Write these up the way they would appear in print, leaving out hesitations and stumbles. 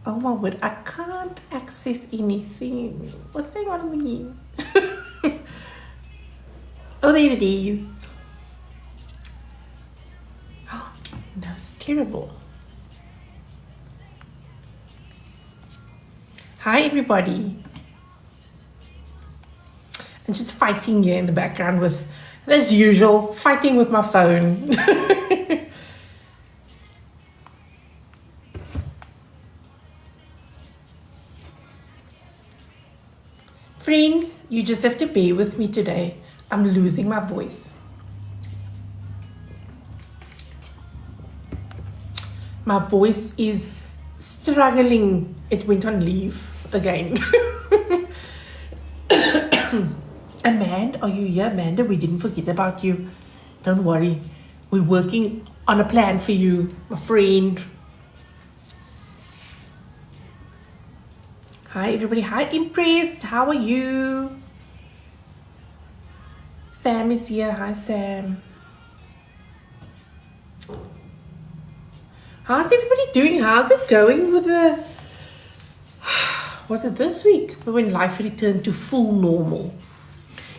Oh my word, I can't access anything. What's going on with me? Oh, there it is. Oh, that's terrible. Hi, everybody. I'm just fighting here in the background with, as usual, fighting with my phone. Friends, you just have to bear with me today. I'm losing my voice. My voice is struggling. It went on leave again. Amanda, are you here? Amanda, we didn't forget about you. Don't worry. We're working on a plan for you, my friend. Hi, everybody. Hi, Impressed. How are you? Sam is here. Hi, Sam. How's everybody doing? How's it going with the... Was it this week when life returned to full normal?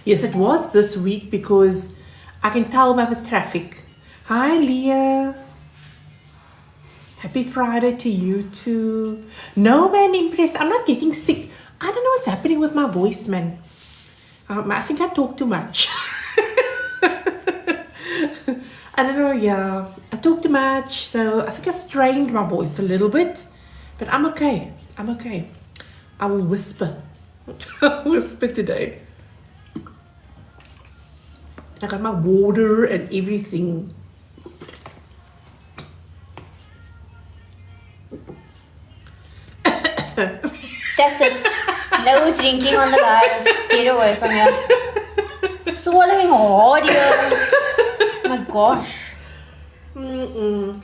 Yes, it was this week because I can tell by the traffic. Hi, Leah. Happy Friday to you too. No, man, Impressed. I'm not getting sick. I don't know what's happening with my voice, man. I think I talk too much. I don't know, yeah. I talk too much, so I think I strained my voice a little bit. But I'm okay. I'm okay. I will whisper. I'll whisper today. I got my water and everything. That's it. No drinking on the live. Get away from here. Swallowing hard here. Oh my gosh. And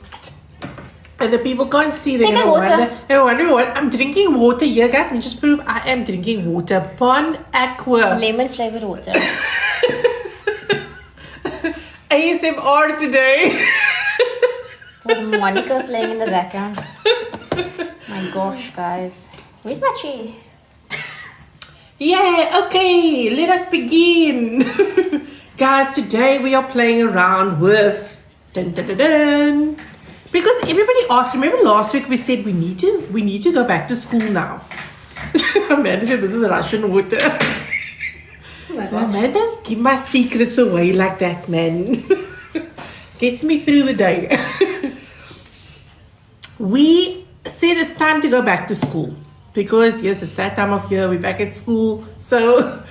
the people can't see. They're Take a gonna water. wonder what. I'm drinking water here, guys. Let me just prove I am drinking water. Bon Aqua. Lemon flavored water. ASMR today. With Monica playing in the background. My gosh, guys. Where's my chair? Yeah, okay, let us begin. Guys, today we are playing around with dun, dun, dun, dun. Because everybody asked, remember last week we said we need to go back to school now. Amanda said this is Russian water. Oh my gosh. Amanda, give my secrets away like that, man. Gets me through the day. We said it's time to go back to school. Because yes, it's that time of year, we're back at school. So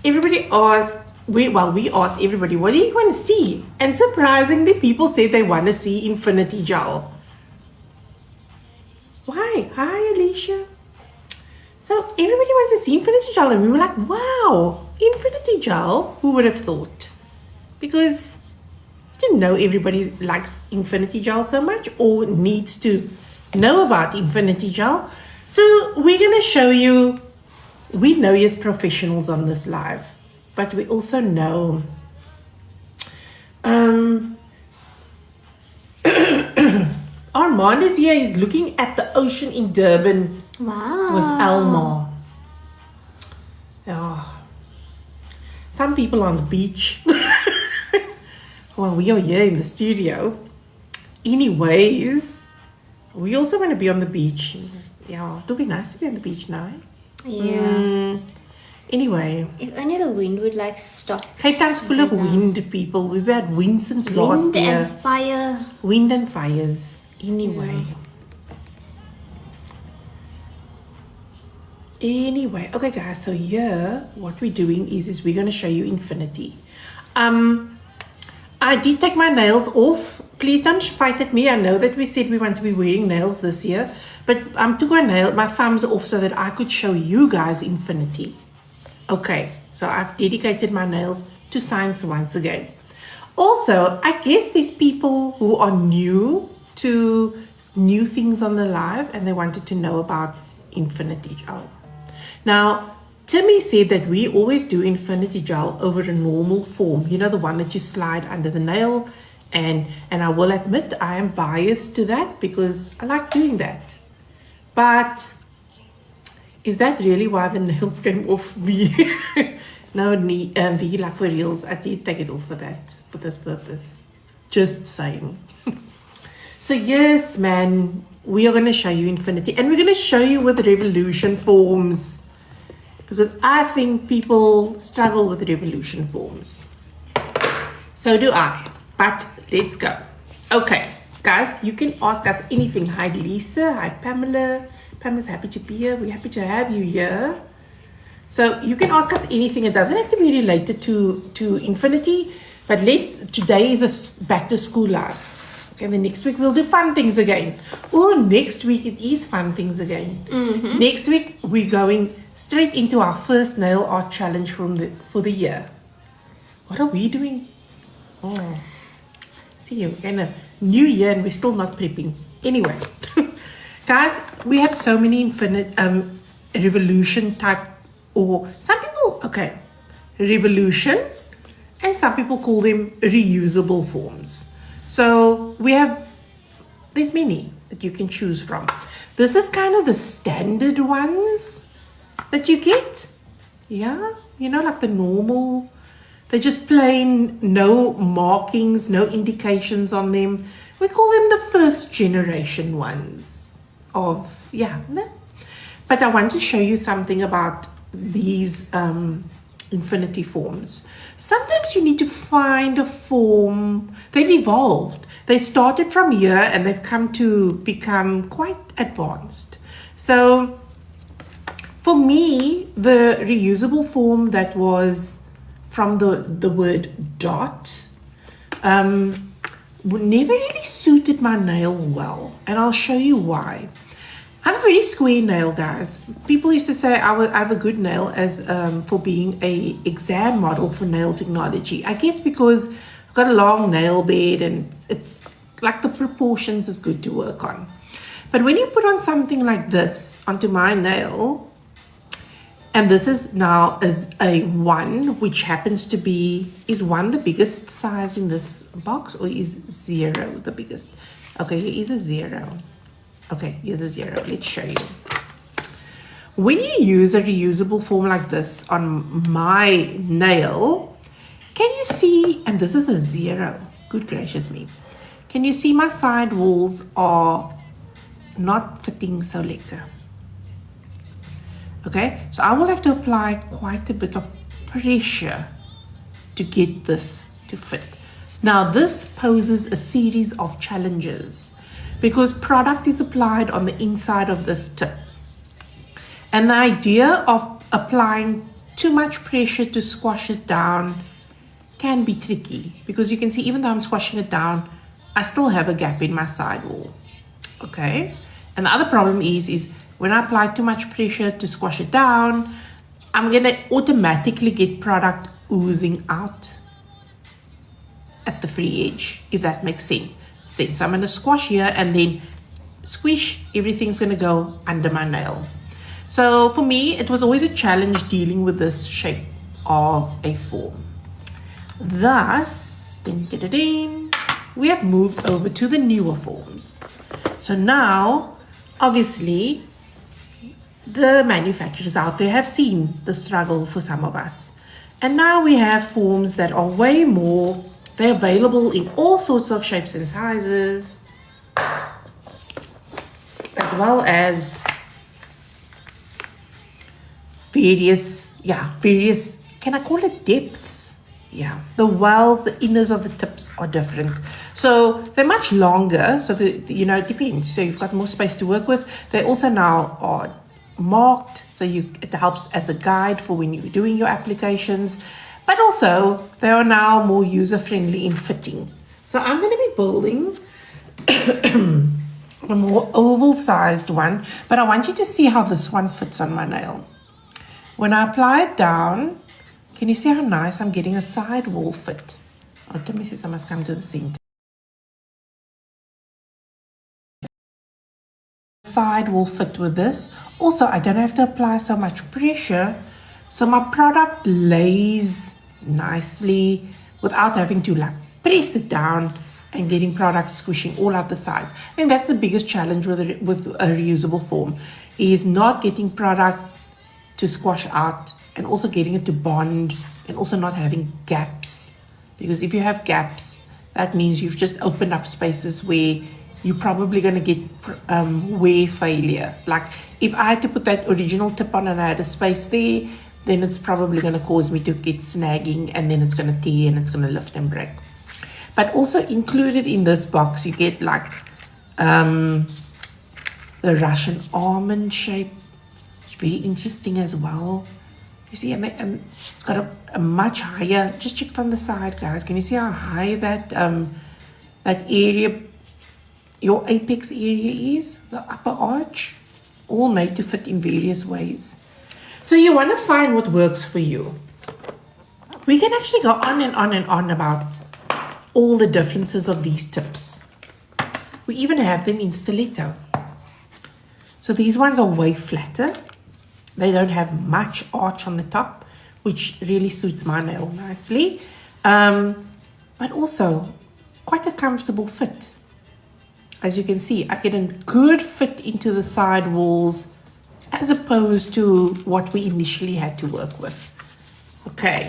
everybody asked, we asked everybody, what do you want to see? And surprisingly, people said they want to see Infinity Gel. Why? Hi, Alicia. So everybody wants to see Infinity Gel, and we were like, wow, Infinity Gel? Who would have thought? Because I didn't know everybody likes Infinity Gel so much or needs to know about Infinity Gel. So we're going to show you, we know you're professionals on this live, but we also know Armand is here. He's looking at the ocean in Durban. Wow. With Elma. Oh. Some people on the beach. Well, we are here in the studio. Anyways, we also want to be on the beach. Yeah, it'll be nice to be on the beach now. Yeah. Anyway. If only the wind would like stop. Cape Town's full of wind, people. We've had wind since last year. Wind and fire. Wind and fires. Anyway. Anyway, okay guys, so here what we're doing is we're going to show you Infinity. I did take my nails off. Please don't fight at me. I know that we said we want to be wearing nails this year, but I took my thumbs off so that I could show you guys Infinity. Okay, so I've dedicated my nails to science once again. Also, I guess there's people who are new to new things on the live and they wanted to know about Infinity Gel. Now, Timmy said that we always do Infinity Gel over a normal form. You know, the one that you slide under the nail. And I will admit I am biased to that because I like doing that. But is that really why the nails came off V? No, V like for reals. I did take it off for this purpose. Just saying. So yes, man, we are going to show you Infinity. And we're going to show you with Revolution forms. Because I think people struggle with Revolution forms. So do I. But let's go. Okay, guys, you can ask us anything. Hi, Lisa. Hi, Pamela. Pamela's happy to be here. We're happy to have you here. So you can ask us anything. It doesn't have to be related to Infinity. But today is a back to school live. Okay, the next week we'll do fun things again. Oh, next week it is fun things again. Mm-hmm. Next week we're going straight into our first nail art challenge for the year. What are we doing? Oh, see, we're in a new year and we're still not prepping. Anyway, guys, we have so many revolution type, or some people, okay, revolution, and some people call them reusable forms. So there's many that you can choose from. This is kind of the standard ones that you get. Yeah, like the normal. They're just plain, no markings, no indications on them. We call them the first generation ones of, But I want to show you something about these Infinity forms. Sometimes you need to find a form. They've evolved. They started from here and they've come to become quite advanced. So for me, the reusable form that was from the word dot never really suited my nail well. And I'll show you why. I'm a very square nail, guys. People used to say I have a good nail as for being a exam model for nail technology. I guess because I've got a long nail bed and it's like the proportions is good to work on. But when you put on something like this onto my nail, and this is now as a 1, which happens to be, is 1 the biggest size in this box, or is 0 the biggest? Okay, here is a 0. Okay, here's a 0. Let's show you. When you use a reusable form like this on my nail, can you see, and this is a 0, good gracious me, can you see my side walls are not fitting so lekker? Okay, so I will have to apply quite a bit of pressure to get this to fit. Now this poses a series of challenges, because product is applied on the inside of this tip. And the idea of applying too much pressure to squash it down can be tricky, because you can see even though I'm squashing it down, I still have a gap in my sidewall. Okay, and the other problem is when I apply too much pressure to squash it down, I'm gonna automatically get product oozing out at the free edge, if that makes sense. So I'm going to squash here and then squish, everything's going to go under my nail. So for me, it was always a challenge dealing with this shape of a form. Thus, we have moved over to the newer forms. So now, obviously, the manufacturers out there have seen the struggle for some of us. And now we have forms that are way more. They're available in all sorts of shapes and sizes, as well as various, can I call it depths? Yeah, the wells, the inners of the tips are different. So they're much longer, so it depends. So you've got more space to work with. They also now are marked, so it helps as a guide for when you're doing your applications. But also, they are now more user-friendly in fitting. So I'm going to be building a more oval-sized one, but I want you to see how this one fits on my nail. When I apply it down, can you see how nice I'm getting a sidewall fit? Oh, Timmy says I must come to the center. Sidewall fit with this. Also, I don't have to apply so much pressure, so my product lays nicely without having to press it down. and getting product squishing all out the sides. I think that's the biggest challenge with a reusable foam, is not getting product to squash out and also getting it to bond and also not having gaps. Because if you have gaps, that means you've just opened up spaces where you're probably going to get wear failure. Like if I had to put that original tip on and I had a space there, then it's probably going to cause me to get snagging, and then it's going to tear and it's going to lift and break. But also included in this box, you get like the Russian almond shape. It's very interesting as well. You see, and it's got a much higher, just check from the side, guys. Can you see how high that that area, your apex area is? The upper arch, all made to fit in various ways. So you want to find what works for you. We can actually go on and on and on about all the differences of these tips. We even have them in stiletto. So these ones are way flatter. They don't have much arch on the top, which really suits my nail nicely. But also quite a comfortable fit. As you can see, I get a good fit into the side walls as opposed to what we initially had to work with. Okay.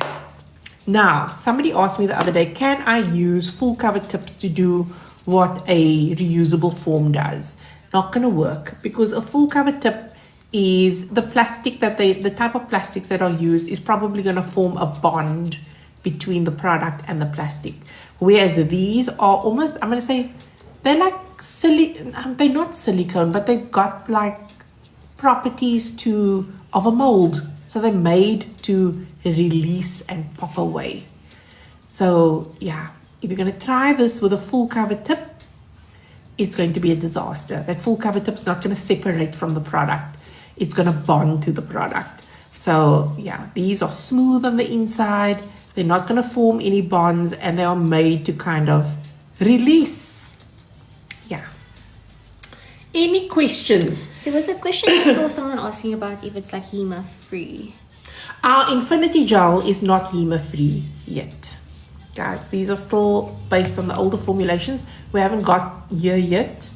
Now, somebody asked me the other day, can I use full cover tips to do what a reusable foam does? Not going to work, because a full cover tip is the plastic that the type of plastics that are used is probably going to form a bond between the product and the plastic. Whereas these are almost, I'm going to say, they're like they're not silicone, but they've got like properties of a mold. So they're made to release and pop away. So yeah, if you're going to try this with a full cover tip, it's going to be a disaster. That full cover tip is not going to separate from the product. It's going to bond to the product. So yeah, these are smooth on the inside. They're not going to form any bonds, and they are made to kind of release. Yeah. Any questions? There was a question I saw someone asking about if it's like HEMA free. Our Infinity Gel is not HEMA free yet. Guys, these are still based on the older formulations. We haven't got here yet.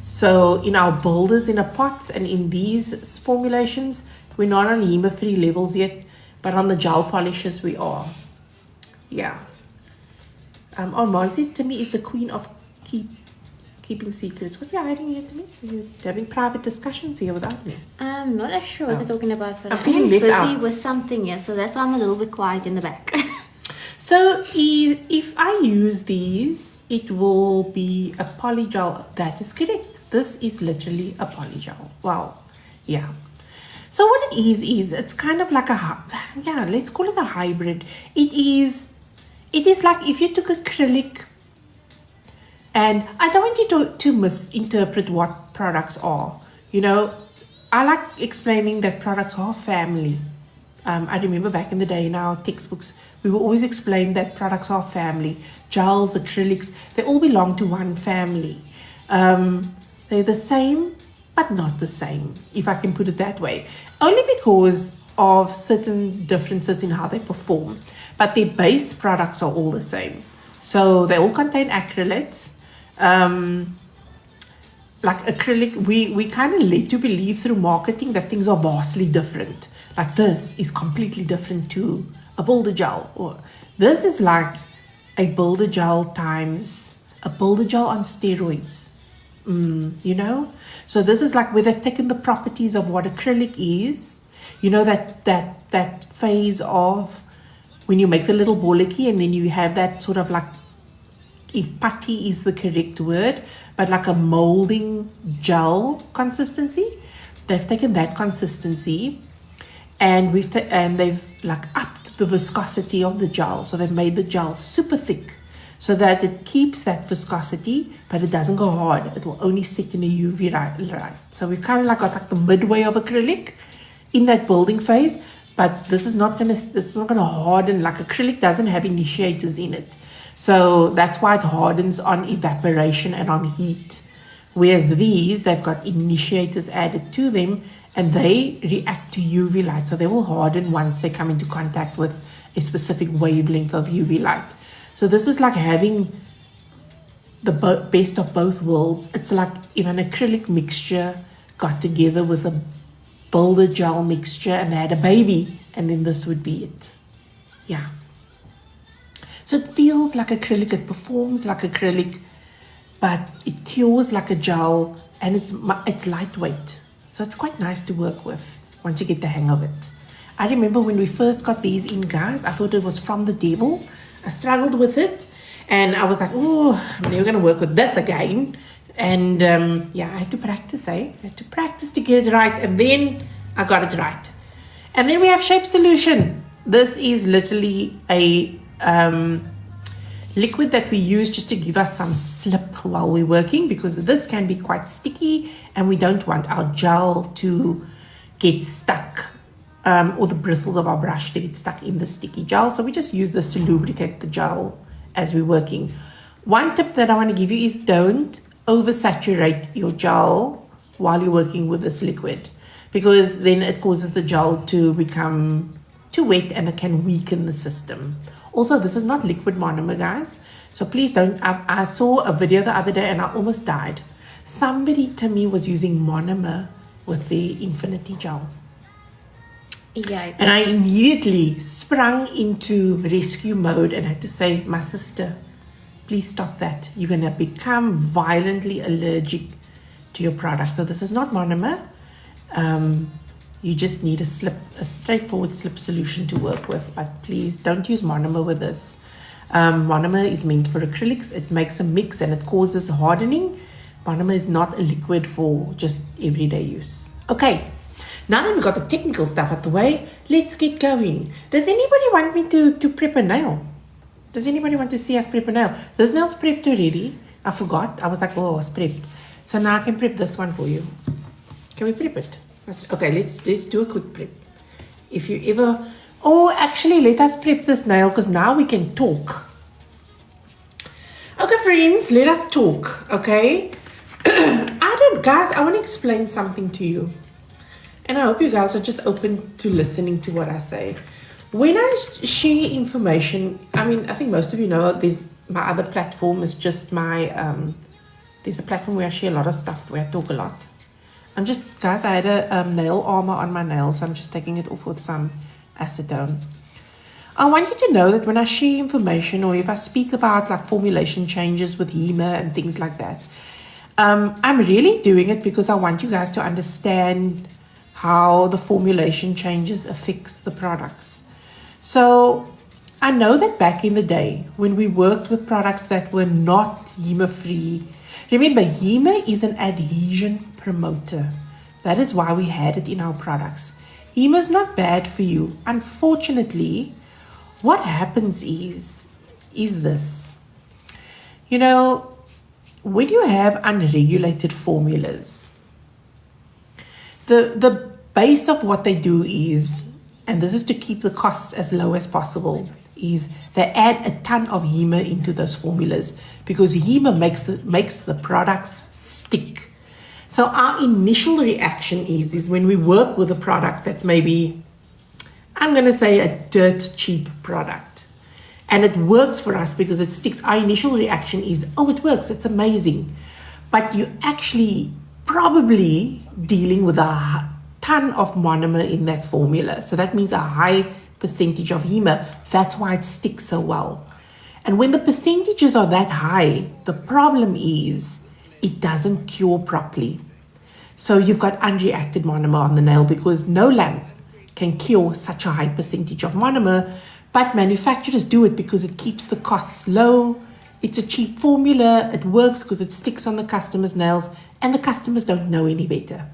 So in our builders, in our pots, and in these formulations, we're not on HEMA free levels yet, but on the gel polishes we are. Yeah. Armand says Timmy is the queen of keeping secrets. What are you hiding here, Timmy? You're having private discussions here without me. I'm not sure what they're talking about, but I'm feeling left out. busy with something here, so that's why I'm a little bit quiet in the back. So if I use these, it will be a polygel. That is correct. This is literally a polygel. Wow. Yeah. So what it is it's kind of like let's call it a hybrid. It is like if you took acrylic, and I don't want you to misinterpret what products are. You know, I like explaining that products are family. I remember back in the day in our textbooks, we will always explain that products are family. Gels, acrylics, they all belong to one family. They're the same, but not the same, if I can put it that way. Only because of certain differences in how they perform. But their base products are all the same. So they all contain acrylates. Like acrylic, we kind of led to believe through marketing that things are vastly different. Like this is completely different to a builder gel, or this is like a builder gel times a builder gel on steroids. You know, so this is like where they've taken the properties of what acrylic is. You know, that phase of when you make the little boliki and then you have that sort of like, if putty is the correct word, but like a molding gel consistency. They've taken that consistency and they've like upped the viscosity of the gel. So they've made the gel super thick so that it keeps that viscosity, but it doesn't go hard. It will only sit in a UV light. So we kind of like got like the midway of acrylic in that building phase, but it's not gonna harden. Like acrylic doesn't have initiators in it. So that's why it hardens on evaporation and on heat. Whereas these, they've got initiators added to them and they react to UV light. So they will harden once they come into contact with a specific wavelength of UV light. So this is like having the best of both worlds. It's like if an acrylic mixture got together with a builder gel mixture and they had a baby, and then this would be it. Yeah. So it feels like acrylic, it performs like acrylic, but it cures like a gel, and it's lightweight. So it's quite nice to work with once you get the hang of it. I remember when we first got these in, guys, I thought it was from the devil. I struggled with it, and I was like, oh, I'm never going to work with this again. And yeah, I had to practice, I had to practice to get it right, and then I got it right. And then we have Shape Solution. This is literally a liquid that we use just to give us some slip while we're working, because this can be quite sticky and we don't want our gel to get stuck or the bristles of our brush to get stuck in the sticky gel. So we just use this to lubricate the gel as we're working. One tip that I want to give you is don't oversaturate your gel while you're working with this liquid, because then it causes the gel to become too wet and it can weaken the system. Also, this is not liquid monomer, guys, so please don't. I saw a video the other day and I almost died. Somebody to me was using monomer with the Infinity Gel. Yeah. And I immediately sprung into rescue mode and had to say, my sister, please stop that. You're going to become violently allergic to your product. So this is not monomer. You just need a straightforward slip solution to work with, but please don't use monomer with this. Monomer is meant for acrylics. It makes a mix and it causes hardening. Monomer is not a liquid for just everyday use. Okay, now that we've got the technical stuff out the way, let's get going. Does anybody want me to prep a nail? Does anybody want to see us prep a nail? This nail's prepped already. I forgot. I was like, oh, it's prepped. So now I can prep this one for you. Can we prep it? Okay, let's do a quick prep. If you ever... Oh, actually, let us prep this nail because now we can talk. Okay, friends, let us talk, okay? Guys, I want to explain something to you. And I hope you guys are just open to listening to what I say. When I share information, I mean, I think most of you know my other platform is just my... there's a platform where I share a lot of stuff, where I talk a lot. Guys, I had a nail armor on my nails, so I'm just taking it off with some acetone. I want you to know that when I share information or if I speak about like formulation changes with HEMA and things like that, I'm really doing it because I want you guys to understand how the formulation changes affects the products. So I know that back in the day when we worked with products that were not HEMA free, remember, HEMA is an adhesion promoter. That is why we had it in our products. HEMA is not bad for you. Unfortunately, what happens is this. You know, when you have unregulated formulas, the base of what they do is, and this is to keep the costs as low as possible, is they add a ton of HEMA into those formulas because HEMA makes the products stick. So our initial reaction is when we work with a product that's maybe, I'm going to say, a dirt cheap product, and it works for us because it sticks. Our initial reaction is, oh, it works, it's amazing. But you're actually probably dealing with a ton of monomer in that formula. So that means a high percentage of HEMA. That's why it sticks so well. And when the percentages are that high, the problem is it doesn't cure properly. So you've got unreacted monomer on the nail because no lamp can cure such a high percentage of monomer, but manufacturers do it because it keeps the costs low. It's a cheap formula. It works because it sticks on the customer's nails and the customers don't know any better.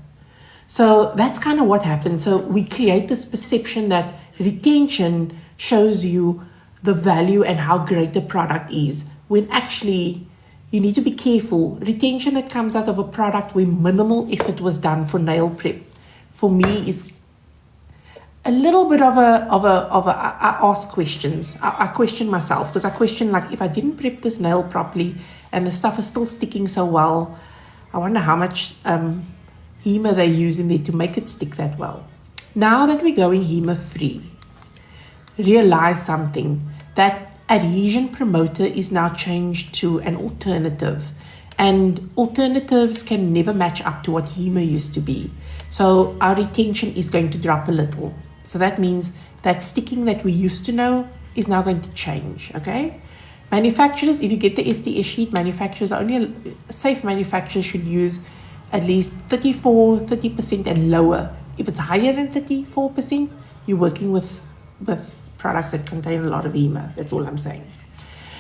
So that's kind of what happens. So we create this perception that retention shows you the value and how great the product is, when actually you need to be careful. Retention that comes out of a product where minimal effort was done for nail prep, for me, is a little bit of a I ask questions. I question myself because I question, like, if I didn't prep this nail properly and the stuff is still sticking so well, I wonder how much HEMA they use in there to make it stick that well. Now that we're going HEMA free, realize something, that adhesion promoter is now changed to an alternative. And alternatives can never match up to what HEMA used to be. So our retention is going to drop a little. So that means that sticking that we used to know is now going to change, okay? Manufacturers, if you get the SDS sheet, manufacturers, only safe manufacturers should use at least 30% and lower. If it's higher than 34%, you're working with products that contain a lot of HEMA. That's all I'm saying.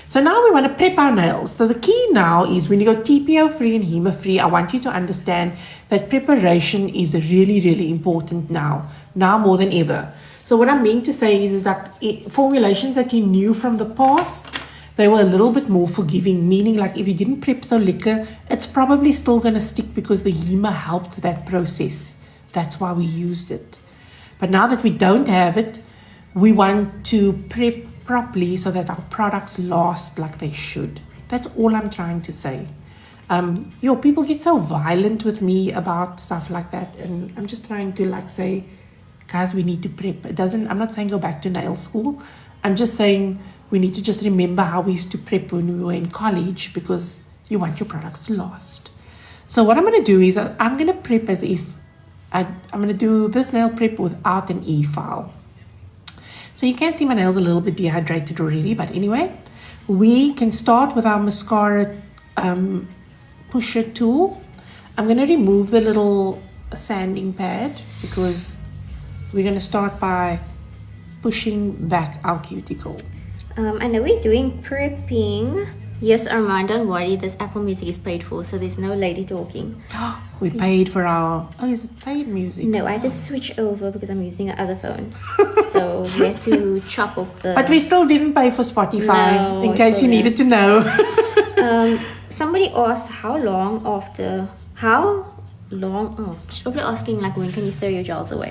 So now we want to prep our nails. So the key now is when you go TPO free and HEMA free, I want you to understand that preparation is really, really important now more than ever. So what I mean to say is that formulations that you knew from the past, they were a little bit more forgiving, meaning like if you didn't prep so lekker, it's probably still going to stick because the HEMA helped that process. That's why we used it. But now that we don't have it, we want to prep properly so that our products last like they should. That's all I'm trying to say. People get so violent with me about stuff like that, and I'm just trying to like say, guys, we need to prep. I'm not saying go back to nail school. I'm just saying we need to just remember how we used to prep when we were in college, because you want your products to last. So what I'm going to do is I'm going to prep as if I'm going to do this nail prep without an e-file. So you can see my nails a little bit dehydrated already, but anyway, we can start with our mascara pusher tool. I'm going to remove the little sanding pad because we're going to start by pushing back our cuticle. I know we're doing prepping. Yes, Armand, don't worry, this Apple Music is paid for, so there's no lady talking. We paid for our... Oh, is it paid music? No, I just switched over because I'm using another phone. So we had to chop off the... But we still didn't pay for Spotify, No, in case you needed to know. Somebody asked how long... Oh, she's probably asking like, when can you throw your gels away?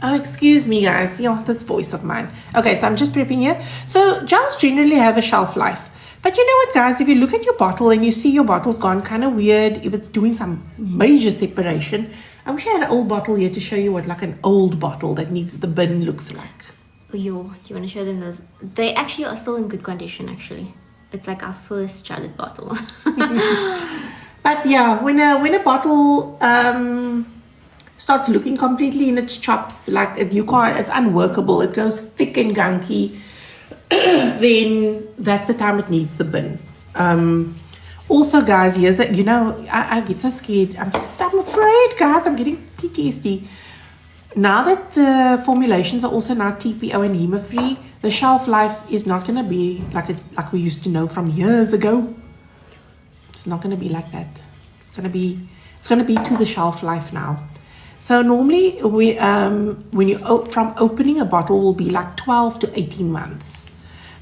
Oh, excuse me, guys. This voice of mine. Okay, so I'm just prepping here. So gels generally have a shelf life. But you know what, guys? If you look at your bottle and you see your bottle's gone kind of weird, if it's doing some major separation, I wish I had an old bottle here to show you what like an old bottle that needs the bin looks like. Do you want to show them those? They actually are still in good condition, actually. It's like our first Charlotte bottle. But yeah, when a bottle starts looking completely in its chops, like it's unworkable, it goes thick and gunky, then that's the time it needs the bin. Also, guys, I get so scared. I'm afraid, guys. I'm getting PTSD. Now that the formulations are also now TPO and HEMA free, the shelf life is not going to be like we used to know from years ago. It's not going to be like that. It's going to be to the shelf life now. So normally, from opening a bottle will be like 12 to 18 months.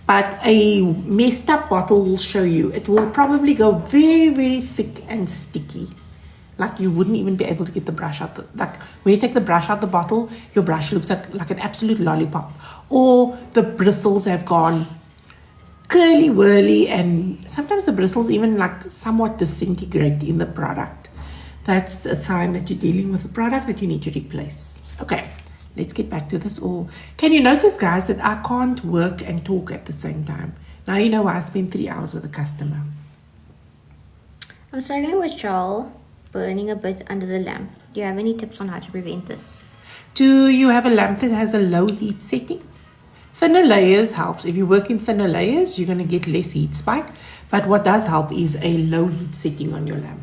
But a messed up bottle will show you. It will probably go very, very thick and sticky. Like you wouldn't even be able to get the brush out. Like when you take the brush out the bottle, your brush looks like an absolute lollipop. Or the bristles have gone curly whirly, and sometimes the bristles even like somewhat disintegrate in the product. That's a sign that you're dealing with a product that you need to replace. Okay, let's get back to this. Or can you notice, guys, that I can't work and talk at the same time? Now you know why I spent 3 hours with a customer. I'm struggling with gel burning a bit under the lamp. Do you have any tips on how to prevent this? Do you have a lamp that has a low heat setting? Thinner layers helps. If you work in thinner layers, you're going to get less heat spike. But what does help is a low heat setting on your lamp.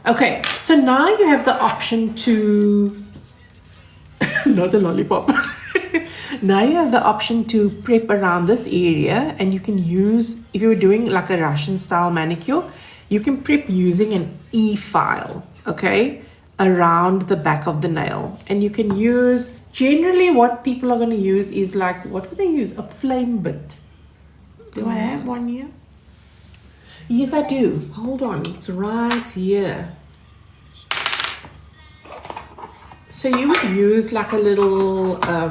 Okay, so now you have the option to... not a lollipop. Now you have the option to prep around this area, and you can use, if you're doing like a Russian style manicure, you can prep using an e-file, okay, around the back of the nail. And you can use, generally what people are going to use is like, what would they use? A flame bit. Do I have one here? Yes, I do. Hold on, it's right here. So you would use like a little, a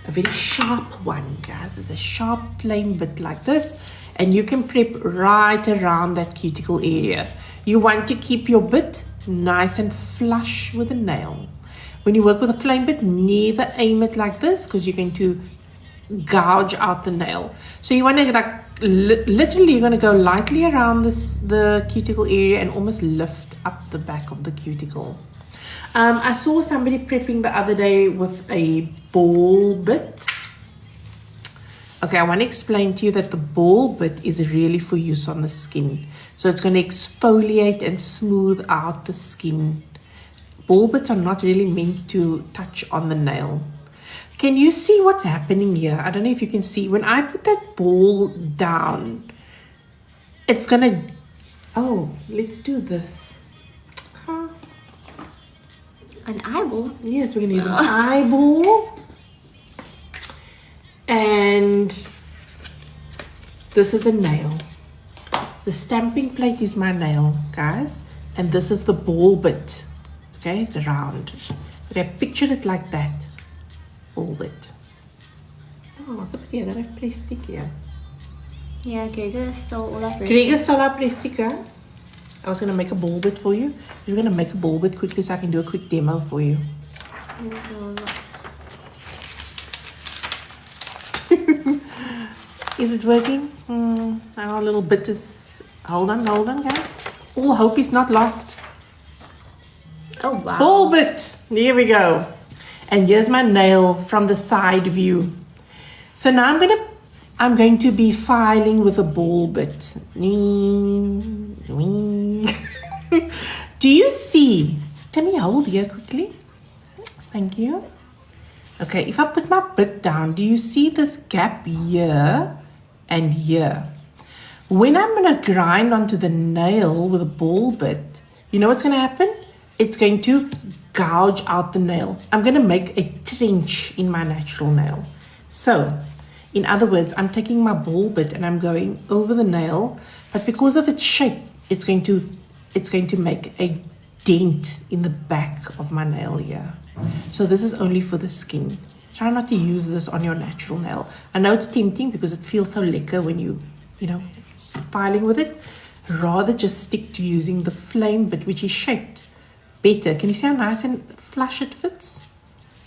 very sharp one, guys. It's a sharp flame bit like this, and you can prep right around that cuticle area. You want to keep your bit nice and flush with the nail. When you work with a flame bit, never aim it like this, because you're going to gouge out the nail. So you want to like literally you're going to go lightly around the cuticle area and almost lift up the back of the cuticle. I saw somebody prepping the other day with a ball bit. Okay, I want to explain to you that the ball bit is really for use on the skin. So it's going to exfoliate and smooth out the skin. Ball bits are not really meant to touch on the nail. Can you see what's happening here? I don't know if you can see. When I put that ball down, it's going to... Oh, let's do this. An eyeball? Yes, we're going to use an eyeball. And this is a nail. The stamping plate is my nail, guys. And this is the ball bit. Okay, it's round. Okay, picture it like that. Ball bit. Oh, what's up here? That have plastic here. Yeah, Gregor stole all our plastic. Gregor stole our plastic, guys. I was going to make a ball bit for you. We're going to make a ball bit quickly so I can do a quick demo for you. Is it working? Our little bit is... Hold on, guys. All hope is not lost. Oh, wow. Ball bit. Here we go. And here's my nail from the side view. So now I'm going to be filing with a ball bit. Do you see? Let me hold here quickly. Thank you. Okay, if I put my bit down, do you see this gap here and here? When I'm going to grind onto the nail with a ball bit, you know what's going to happen? It's going to gouge out the nail. I'm going to make a trench in my natural nail. So, in other words, I'm taking my ball bit and I'm going over the nail, but because of its shape, it's going to make a dent in the back of my nail here. So this is only for the skin. Try not to use this on your natural nail. I know it's tempting because it feels so lekker when you know, filing with it. Rather just stick to using the flame bit, which is shaped better. Can you see how nice and flush it fits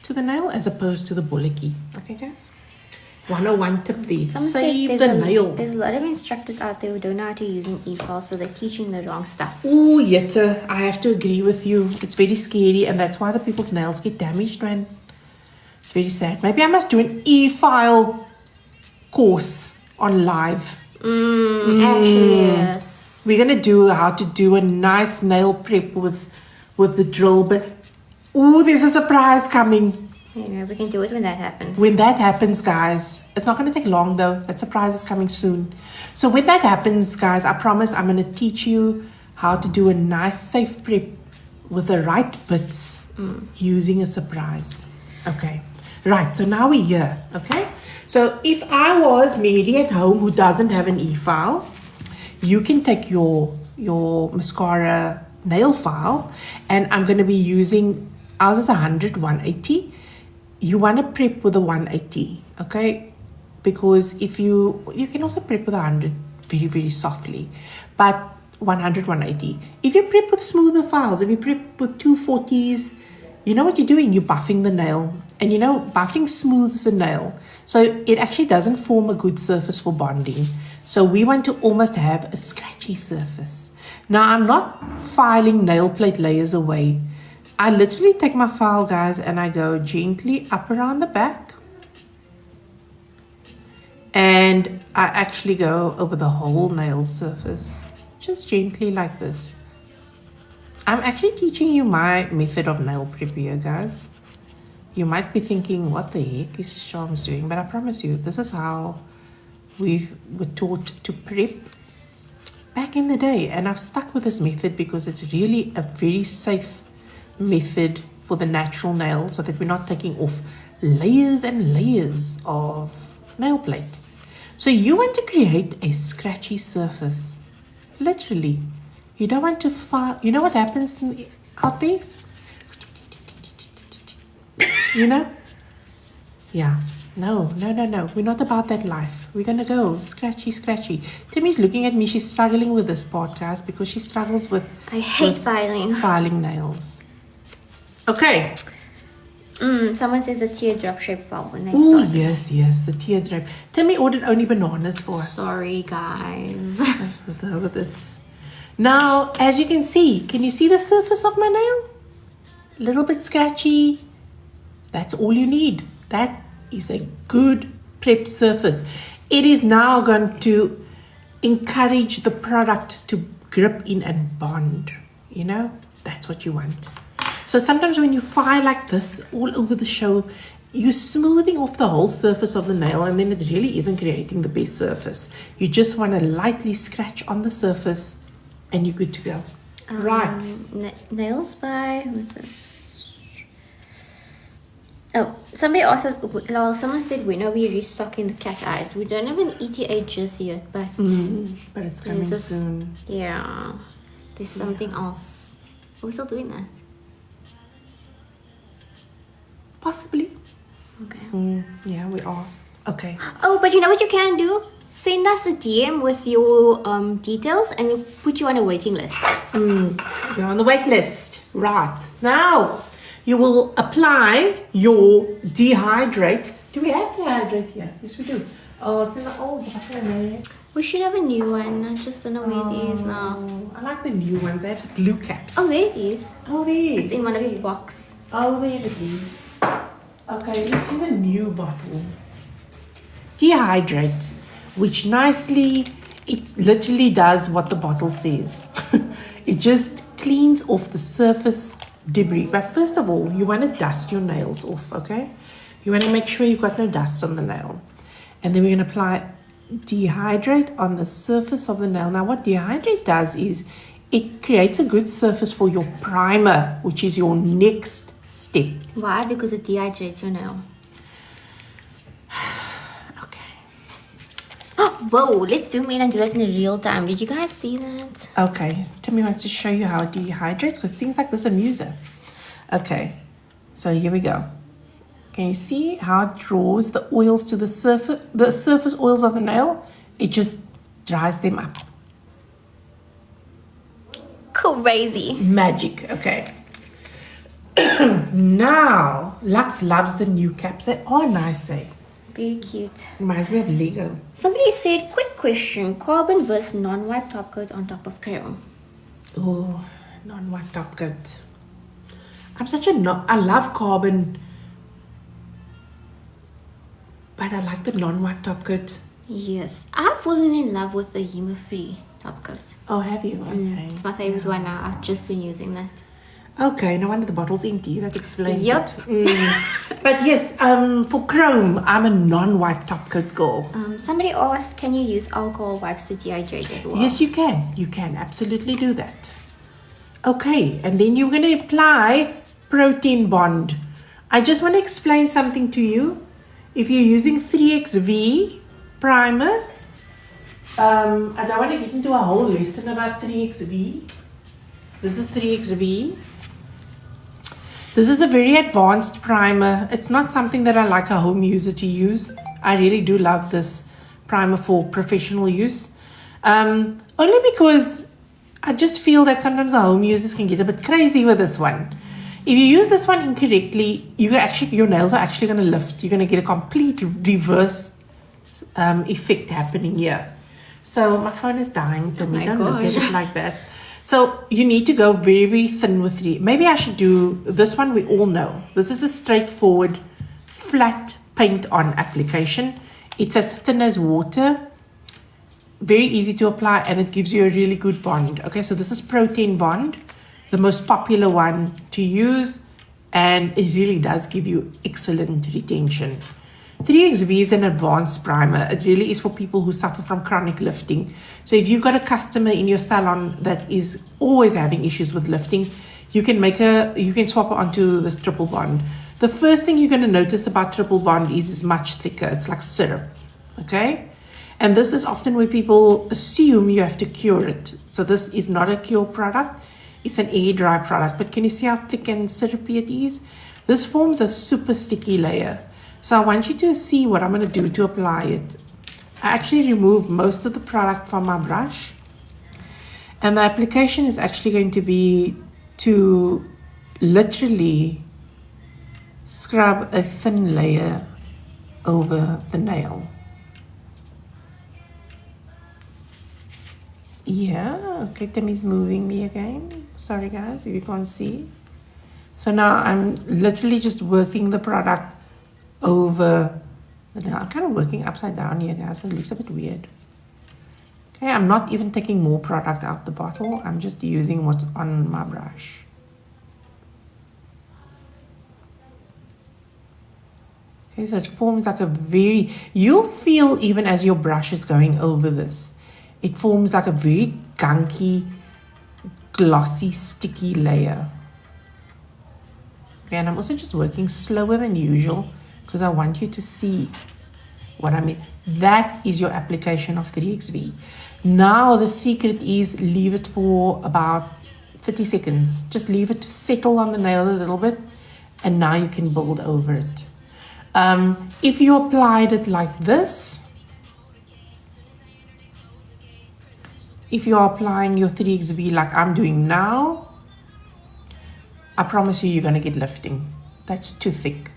to the nail as opposed to the bollocky? Okay, guys? 101 tip there. Save the nail. There's a lot of instructors out there who don't know how to use an e-file, so they're teaching the wrong stuff. Oh, Jette, I have to agree with you. It's very scary, and that's why the people's nails get damaged, man. It's very sad. Maybe I must do an e-file course on live. Actually, yes. We're going to do how to do a nice nail prep with the drill bit. Oh, there's a surprise coming. Anyway, we can do it when that happens. When that happens, guys, it's not going to take long though. That surprise is coming soon. So when that happens, guys, I promise I'm going to teach you how to do a nice safe prep with the right bits using a surprise. Okay. Right. So now we're here. Okay. So if I was Mary at home who doesn't have an e-file, you can take your mascara nail file, and I'm going to be using, ours is 100, 180. You want to prep with a 180, okay? Because if you can also prep with 100 very, very softly, but 100, 180. If you prep with smoother files, if you prep with 240s, you know what you're doing? You're buffing the nail. And you know, buffing smooths the nail. So it actually doesn't form a good surface for bonding. So we want to almost have a scratchy surface. Now, I'm not filing nail plate layers away. I literally take my file, guys, and I go gently up around the back. And I actually go over the whole nail surface. Just gently like this. I'm actually teaching you my method of nail prep here, guys. You might be thinking, what the heck is Shams doing? But I promise you, this is how we were taught to prep back in the day. And I've stuck with this method because it's really a very safe method for the natural nail, so that we're not taking off layers and layers of nail plate. So you want to create a scratchy surface. Literally. You don't want to file. You know what happens out there? You know? Yeah. No. We're not about that life. We're going to go scratchy, scratchy. Timmy's looking at me. She's struggling with this podcast because she struggles with... I hate filing. Filing nails. Okay. Someone says a teardrop shape fell when they Oh, started. yes, the teardrop. Timmy ordered only bananas for us. Sorry, guys. With this. Now, as you can you see the surface of my nail? A little bit scratchy. That's all you need. That is a good prepped surface. It is now going to encourage the product to grip in and bond. You know, that's what you want. So sometimes when you file like this all over the show, you're smoothing off the whole surface of the nail, and then it really isn't creating the best surface. You just want to lightly scratch on the surface and you're good to go. Right. Nails by, what's this? Oh, somebody asked us, well, someone said, when are we restocking the cat eyes? We don't have an ETA just yet, but it's coming soon. Yeah, there's something else. Are we still doing that? Possibly. Okay. Yeah, we are. Okay. Oh, but you know what you can do? Send us a DM with your details and we'll put you on a waiting list. You're on the wait list. Right. Now, you will apply your dehydrate. Do we have dehydrate here? Yes, we do. Oh, it's in the old bottle. We should have a new one. I just don't know where it is now. I like the new ones. They have some blue caps. Oh, there it is. Oh, there. It's in one of your box. Oh, there it is. Okay, let's use a new bottle. Dehydrate, which it literally does what the bottle says. It just cleans off the surface debris. But first of all, you want to dust your nails off, okay? You want to make sure you've got no dust on the nail. And then we're going to apply dehydrate on the surface of the nail. Now, what dehydrate does is it creates a good surface for your primer, which is your next step. Why? Because it dehydrates your nail. Whoa, let's zoom in and do it in real time. Did you guys see that? Okay, Timmy wants to show you how it dehydrates because things like this amuse her. Okay, so here we go. Can you see how it draws the oils to the surface oils of the nail? It just dries them up. Crazy. Magic, okay. Now, Lux loves the new caps. They are nice, eh? Very cute. Reminds me of Lego. Somebody said, quick question, carbon versus non-white top coat on top of crayon. Oh, non-white top coat. I love carbon, but I like the non-white top coat. Yes, I've fallen in love with the hemo-free top coat. Oh, have you? Okay. It's my favorite one now. I've just been using that. Okay, no wonder the bottle's empty. That explains Yep. it. But yes, for chrome, I'm a non-white top coat girl. Somebody asked, can you use alcohol wipes to dehydrate as well? Yes, you can. You can absolutely do that. Okay, and then you're going to apply protein bond. I just want to explain something to you. If you're using 3XV primer, I don't want to get into a whole lesson about 3XV. This is 3XV. This is a very advanced primer. It's not something that I like a home user to use. I really do love this primer for professional use. Only because I just feel that sometimes our home users can get a bit crazy with this one. If you use this one incorrectly, your nails are actually going to lift. You're going to get a complete reverse effect happening here. So my phone is dying to me. Don't look at it like that. So you need to go very, very thin with it. Maybe I should do this one. We all know this is a straightforward flat paint on application. It's as thin as water, very easy to apply, and it gives you a really good bond. Okay, so this is protein bond, the most popular one to use, and it really does give you excellent retention. 3XV is an advanced primer. It really is for people who suffer from chronic lifting. So if you've got a customer in your salon that is always having issues with lifting, you can swap it onto this triple bond. The first thing you're going to notice about triple bond is it's much thicker. It's like syrup. Okay? And this is often where people assume you have to cure it. So this is not a cure product. It's an air dry product. But can you see how thick and syrupy it is? This forms a super sticky layer. So I want you to see what I'm going to do to apply it. I actually remove most of the product from my brush. And the application is actually going to be to literally scrub a thin layer over the nail. Yeah, okay, Timmy's moving me again. Sorry guys, if you can't see. So now I'm literally just working the product over the nail. I'm kind of working upside down here guys, so it looks a bit weird. Okay, I'm not even taking more product out the bottle. I'm just using what's on my brush. Okay, so it forms like a very, you'll feel even as your brush is going over this, it forms like a very gunky, glossy, sticky layer. Okay, and I'm also just working slower than usual because I want you to see what I mean. That is your application of 3XV. Now the secret is leave it for about 30 seconds. Just leave it to settle on the nail a little bit, and now you can build over it. If you applied it like this, if you are applying your 3XV like I'm doing now, I promise you're going to get lifting. That's too thick.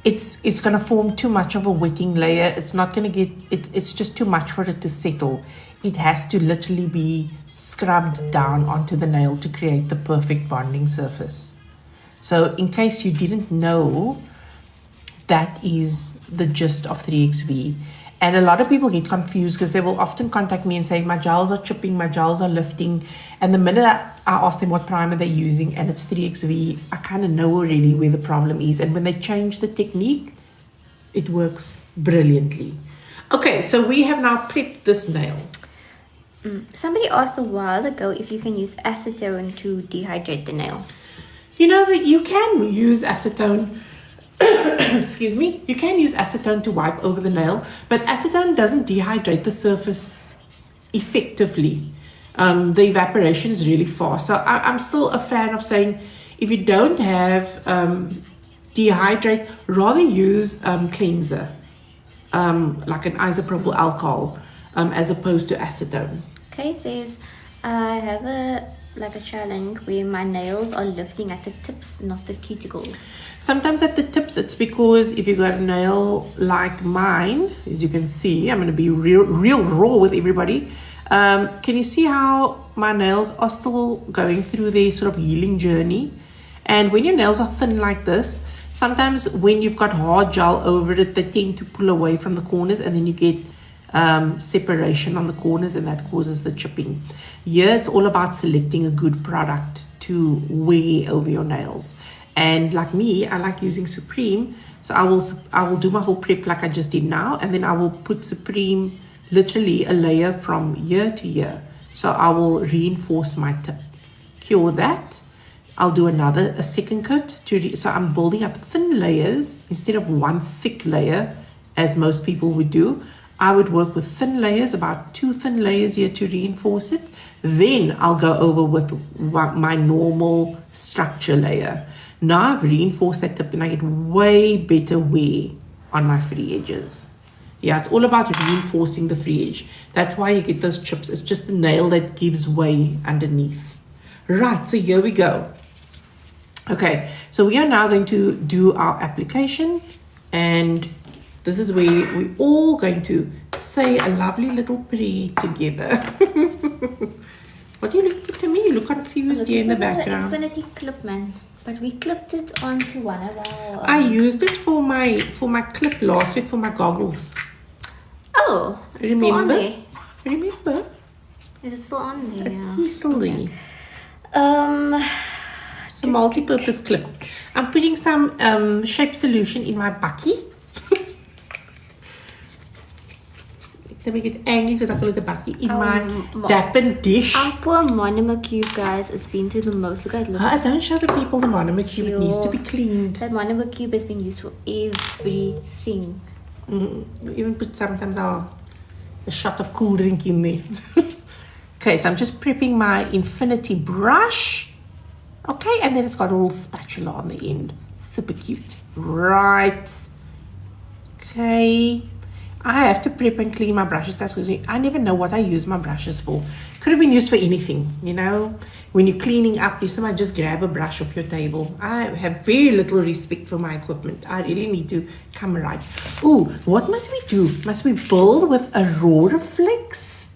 It's going to form too much of a wetting layer. It's not going to get, it's just too much for it to settle. It has to literally be scrubbed down onto the nail to create the perfect bonding surface. So in case you didn't know, that is the gist of 3XV. And a lot of people get confused because they will often contact me and say, my gels are chipping, my gels are lifting. And the minute I ask them what primer they're using and it's 3XV, I kind of know already where the problem is. And when they change the technique, it works brilliantly. Okay, so we have now prepped this nail. Somebody asked a while ago if you can use acetone to dehydrate the nail. You know that you can use acetone. Excuse me, you can use acetone to wipe over the nail, but acetone doesn't dehydrate the surface effectively. The evaporation is really fast. So I'm still a fan of saying if you don't have dehydrate, rather use cleanser, like an isopropyl alcohol, as opposed to acetone. Okay, says I have a challenge where my nails are lifting at the tips, not the cuticles. Sometimes at the tips, it's because if you got a nail like mine, as you can see, I'm going to be real raw with everybody. Can you see how my nails are still going through their sort of healing journey? And when your nails are thin like this, sometimes when you've got hard gel over it, they tend to pull away from the corners, and then you get separation on the corners, and that causes the chipping. Here it's all about selecting a good product to wear over your nails. And like me, I like using Supreme, so I will do my whole prep like I just did now, and then I will put Supreme literally a layer from here to here. So I will reinforce my tip, cure that. I'll do a second coat so I'm building up thin layers instead of one thick layer as most people would do. I would work with thin layers, about 2 thin layers here to reinforce it. Then I'll go over with my normal structure layer. Now I've reinforced that tip, and I get way better wear on my free edges. Yeah, it's all about reinforcing the free edge. That's why you get those chips. It's just the nail that gives way underneath. Right, so here we go. Okay, so we are now going to do our application, and this is where we're all going to say a lovely little prayer together. What are you looking to me? You look confused here in the background. The infinity clip, man. But we clipped it onto one of our... I used it for my clip last week for my goggles. Oh, it's still on there. Remember? Is it still on there? Yeah. It's still there. Okay. It's a multi-purpose clip. I'm putting some shape solution in my bucky. Then we get angry because I call it a bucky in my dappen dish. Our poor monomer cube, guys, has been through the most. Look at it. I don't show the people the monomer cube. It needs to be cleaned. That monomer cube has been used for everything. We even put sometimes a shot of cool drink in there. Okay, so I'm just prepping my infinity brush. Okay, and then it's got a little spatula on the end. Super cute. Right. Okay. I have to prep and clean my brushes because I never know what I use my brushes for. Could have been used for anything, you know. When you're cleaning up, you sometimes just grab a brush off your table. I have very little respect for my equipment. I really need to come right. Oh, what must we do? Must we build with Aurora Flex?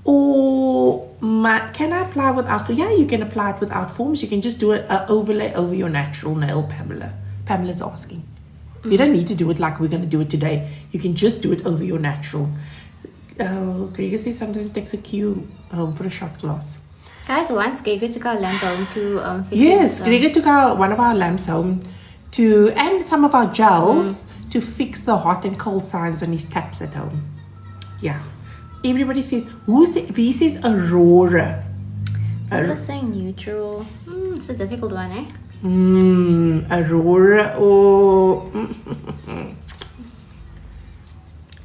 Or can I apply without? Yeah, you can apply it without forms. You can just do an overlay over your natural nail, Pamela. Pamela's asking. You don't need to do it like we're going to do it today. You can just do it over your natural. Gregor says sometimes takes a cue home for a shot glass. Guys, once Gregor took our lamp home to fix Yes, Gregor took one of our lamps home and some of our gels to fix the hot and cold signs on his taps at home. Yeah. Everybody says, he says Aurora. I was saying neutral. It's a difficult one, eh? Aurora or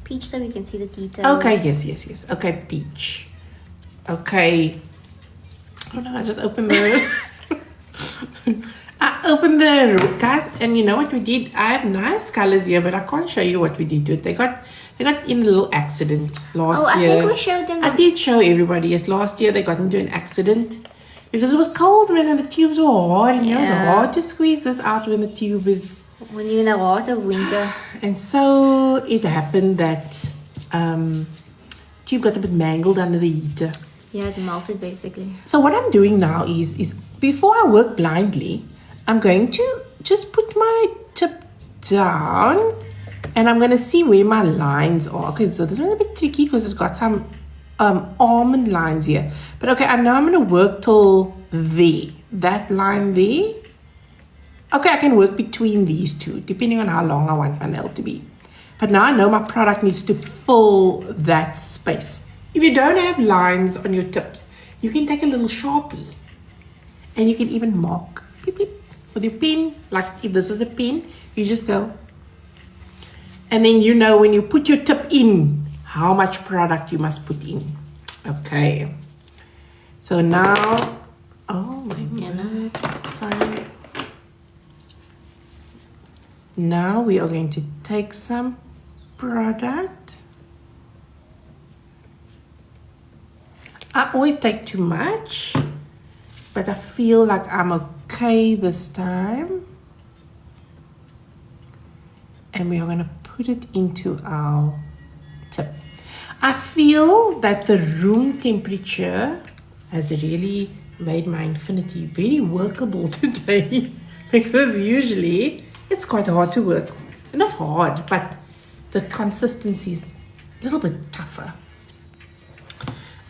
peach, so we can see the details. Okay, yes. Okay, peach. Okay. Oh no, I just opened the guys, and you know what we did? I have nice colors here, but I can't show you what we did to it. They got in a little accident last year. I think we showed them. I did show everybody. Yes, last year they got into an accident. Because it was cold and the tubes were hard, and it was hard to squeeze this out when the tube is... When you're in the heart of winter. And so it happened that tube got a bit mangled under the heater. Yeah, it melted basically. So what I'm doing now is before I work blindly, I'm going to just put my tip down and I'm going to see where my lines are. Okay, so this one's a bit tricky because it's got some almond lines here. But okay, I know I'm going to work till there. That line there. Okay, I can work between these two, depending on how long I want my nail to be. But now I know my product needs to fill that space. If you don't have lines on your tips, you can take a little Sharpie. And you can even mark beep, beep, with your pen. Like if this was a pen, you just go. And then you know when you put your tip in, how much product you must put in. Okay. So now, oh my god, sorry. Now we are going to take some product. I always take too much, but I feel like I'm okay this time. And we are going to put it into our tip. I feel that the room temperature has really made my Infinity very workable today because usually it's quite hard to work. Not hard, but the consistency is a little bit tougher.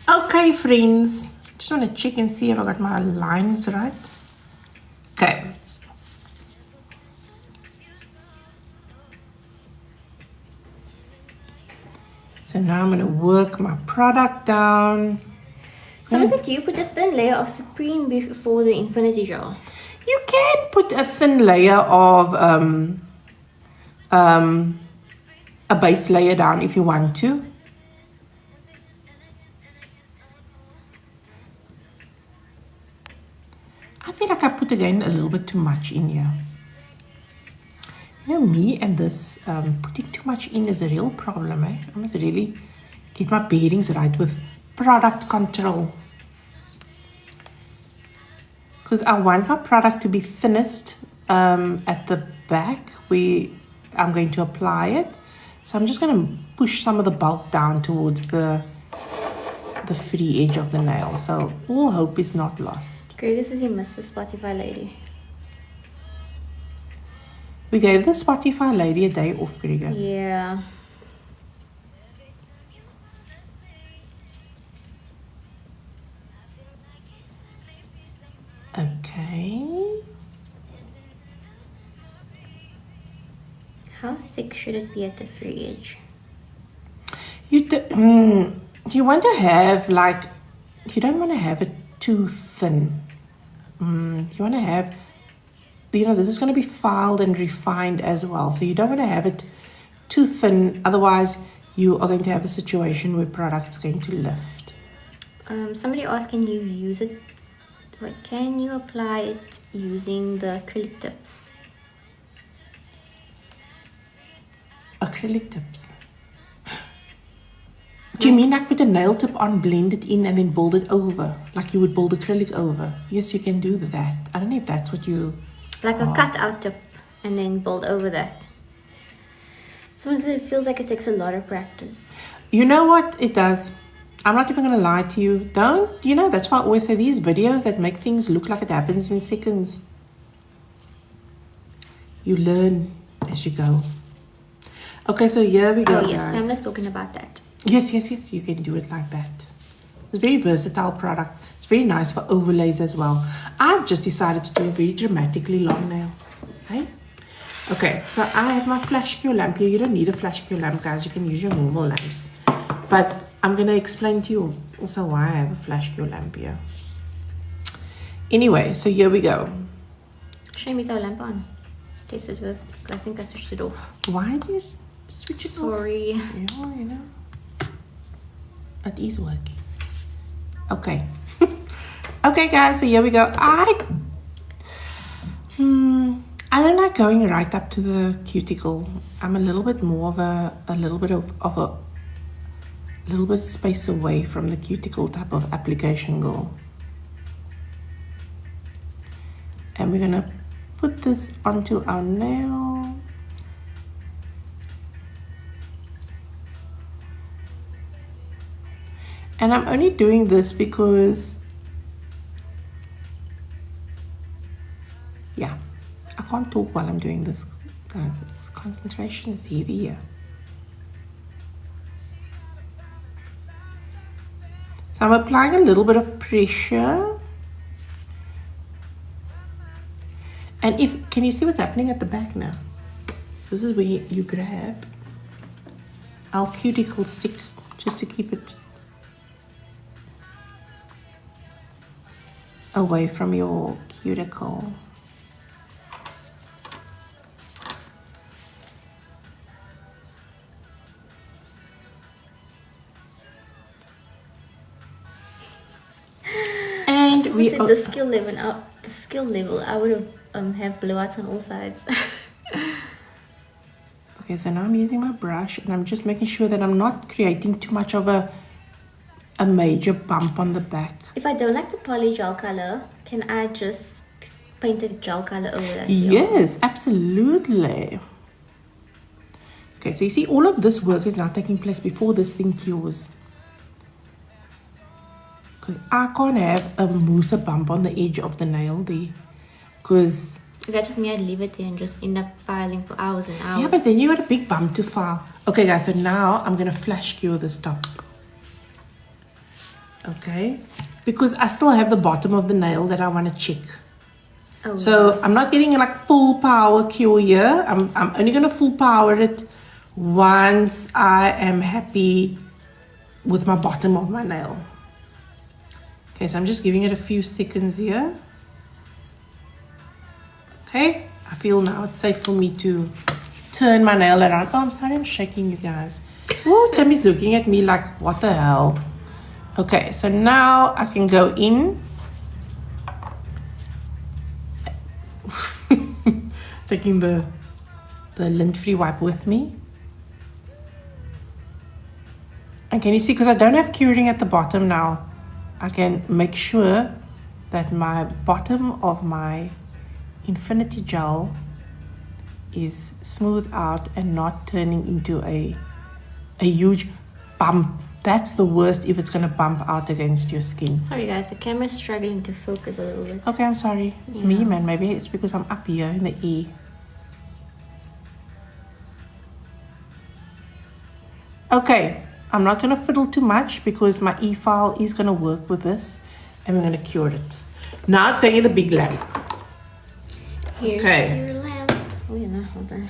Okay, friends. Just want to check and see if I got my lines right. Okay. So now I'm going to work my product down. Someone said, do you put a thin layer of Supreme before the Infinity Gel? You can put a thin layer of a base layer down if you want to. I feel like I put again a little bit too much in here. You know, me and this putting too much in is a real problem, eh? I must really get my bearings right with product control. Because I want my product to be thinnest at the back where I'm going to apply it. So I'm just going to push some of the bulk down towards the free edge of the nail. So all hope is not lost. Gregor says he missed the Spotify lady. We gave the Spotify lady a day off, Gregor. Yeah. Okay. How thick should it be at the free edge? You want to have like, you don't want to have it too thin. You want to have, you know, this is going to be filed and refined as well. So you don't want to have it too thin. Otherwise, you are going to have a situation where product's going to lift. Somebody asked, can you use it? What can you apply it using the acrylic tips? Acrylic tips. Do you mean like put a nail tip on, blend it in, and then build it over? Like you would build acrylic over? Yes, you can do that. I don't know if that's what you... Like a cut out tip and then build over that. Sometimes it feels like it takes a lot of practice. You know what? It does. I'm not even going to lie to you. Don't, you know, that's why I always say these videos that make things look like it happens in seconds. You learn as you go. Okay, so here we go, Oh yes, guys. Pamela's talking about that. Yes, you can do it like that. It's a very versatile product. It's very nice for overlays as well. I've just decided to do a very dramatically long nail. Okay, so I have my flash cure lamp here. You don't need a flash cure lamp, guys. You can use your normal lamps. But I'm going to explain to you also why I have a flash cure lamp here. Anyway, so here we go. Shame it's our lamp on. Test it first. I think I switched it off. Why do you switch it off? Sorry. Yeah, you know. It is working. Okay. Okay, guys, so here we go. I don't like going right up to the cuticle. I'm a little bit more of a little bit space away from the cuticle type of application girl. And we're gonna put this onto our nail. And I'm only doing this because, yeah, I can't talk while I'm doing this, guys. Its concentration is heavy here. So I'm applying a little bit of pressure. And can you see what's happening at the back now? This is where you grab our cuticle stick just to keep it away from your cuticle. And we at the skill level, I would have blowouts on all sides. Okay, so now I'm using my brush and I'm just making sure that I'm not creating too much of a major bump on the back. If I don't like the poly gel color, can I just paint a gel color over that? Yes, absolutely. Okay, so you see all of this work is now taking place before this thing cures. Because I can't have a mousse bump on the edge of the nail there. Because... if that was me, I'd leave it there and just end up filing for hours and hours. yeah, but then you got a big bump to file. Okay, guys, so now I'm going to flash cure this top. Okay, because I still have the bottom of the nail that I want to check. Oh, so yeah. I'm not getting like full power cure here. I'm only going to full power it once I am happy with my bottom of my nail. Okay, so I'm just giving it a few seconds here. Okay, I feel now it's safe for me to turn my nail around. Oh, I'm sorry, I'm shaking, you guys. Oh, Tammy's looking at me like, what the hell? Okay, so now I can go in. Taking the lint-free wipe with me. And can you see, because I don't have curing at the bottom now, I can make sure that my bottom of my Infinity Gel is smooth out and not turning into a huge bump. That's the worst if it's going to bump out against your skin. Sorry guys, the camera's struggling to focus a little bit. Okay, I'm sorry. It's me, man. Maybe it's because I'm up here in the E. Okay, I'm not going to fiddle too much because my E-file is going to work with this. And we're going to cure it. Now it's going in the big lamp. Here's your lamp. Oh yeah, hold on.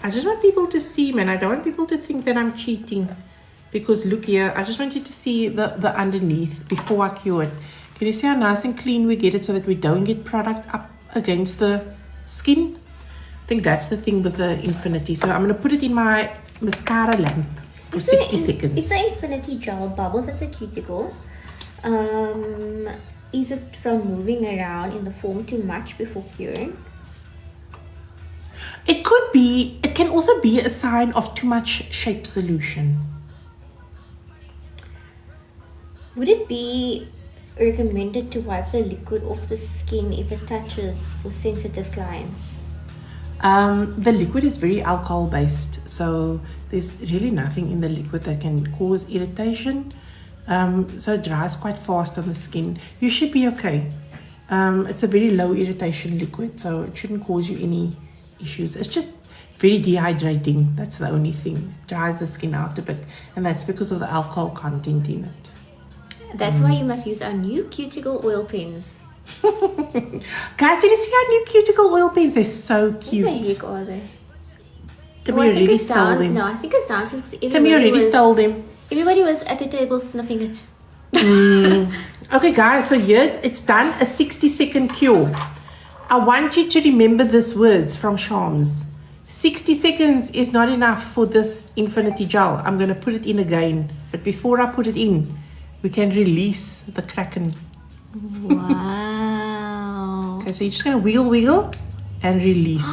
I just want people to see, man. I don't want people to think that I'm cheating. Because look here, I just want you to see the underneath before I cure it. Can you see how nice and clean we get it so that we don't get product up against the skin? I think that's the thing with the Infinity. So I'm going to put it in my mascara lamp for 60 seconds. Is the Infinity Gel bubbles at the cuticle? Is it from moving around in the foam too much before curing? It could be, it can also be a sign of too much shape solution. Would it be recommended to wipe the liquid off the skin if it touches for sensitive clients? The liquid is very alcohol based, so there's really nothing in the liquid that can cause irritation. So it dries quite fast on the skin. You should be okay. It's a very low irritation liquid, so it shouldn't cause you any issues. It's just very dehydrating. That's the only thing. It dries the skin out a bit, and that's because of the alcohol content in it. That's why you must use our new cuticle oil pens. Guys, did you see our new cuticle oil pens? They're so cute. Where the heck are they? Timmy already stole them. No, I think it's downstairs because Timmy already stole them. Everybody was at the table sniffing it. Okay, guys, so here it's done. A 60-second cure. I want you to remember these words from Shams. 60 seconds is not enough for this Infinity Gel. I'm going to put it in again. But before I put it in, we can release the Kraken. Wow. Okay, so you're just going to wiggle and release.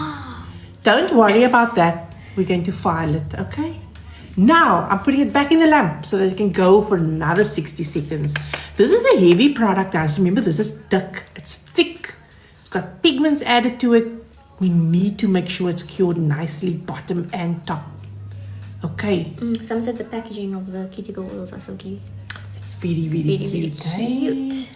Don't worry about that. We're going to file it, okay? Now, I'm putting it back in the lamp so that it can go for another 60 seconds. This is a heavy product, guys. Remember, this is thick. It's thick. It's got pigments added to it. We need to make sure it's cured nicely, bottom and top. Okay. Some said the packaging of the cuticle oils are so cute. It's very, very cute. Cute.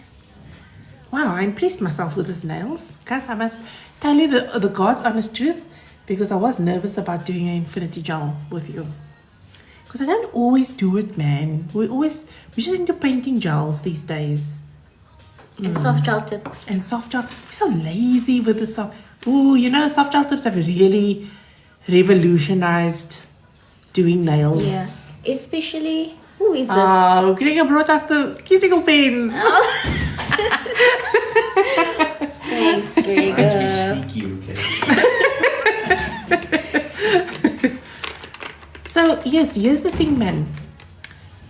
Wow, I impressed myself with his nails. Guys, I must tell you the God's honest truth, because I was nervous about doing an Infinity Gel with you. Because I don't always do it, man. We're just into painting gels these days. And soft gel tips. And soft gel. We're so lazy with the soft. Ooh, you know, soft gel tips have really revolutionized doing nails. Yeah. Especially, who is this? Oh, Gregor brought us the cuticle pens. Thanks, Gregor. To be sneaky, okay? So, yes, here's the thing, man.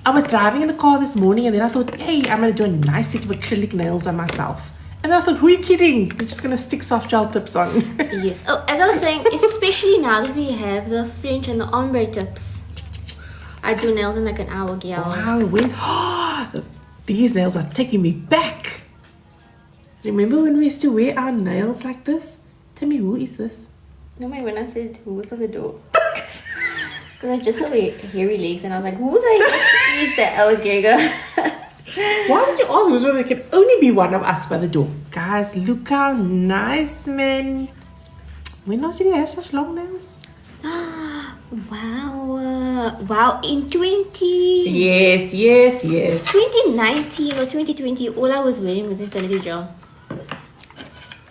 I was driving in the car this morning and then I thought, hey, I'm going to do a nice set of acrylic nails on myself. And I thought, who are you kidding? We're just going to stick soft gel tips on. Yes. Oh, as I was saying, especially now that we have the French and the ombre tips. I do nails in like an hour, girl. Wow, when these nails are taking me back. Remember when we used to wear our nails like this? Tell me, who is this? No, when I said whip of the door. Because I just saw hairy legs and I was like, who the heck is that? Oh, it's Gregor. Why would you ask us when there can only be one of us by the door? Guys, look how nice, man. When last did you have such long nails? Wow. Wow. In 2019 Yes. 2019 or 2020, all I was wearing was Infinity Gel.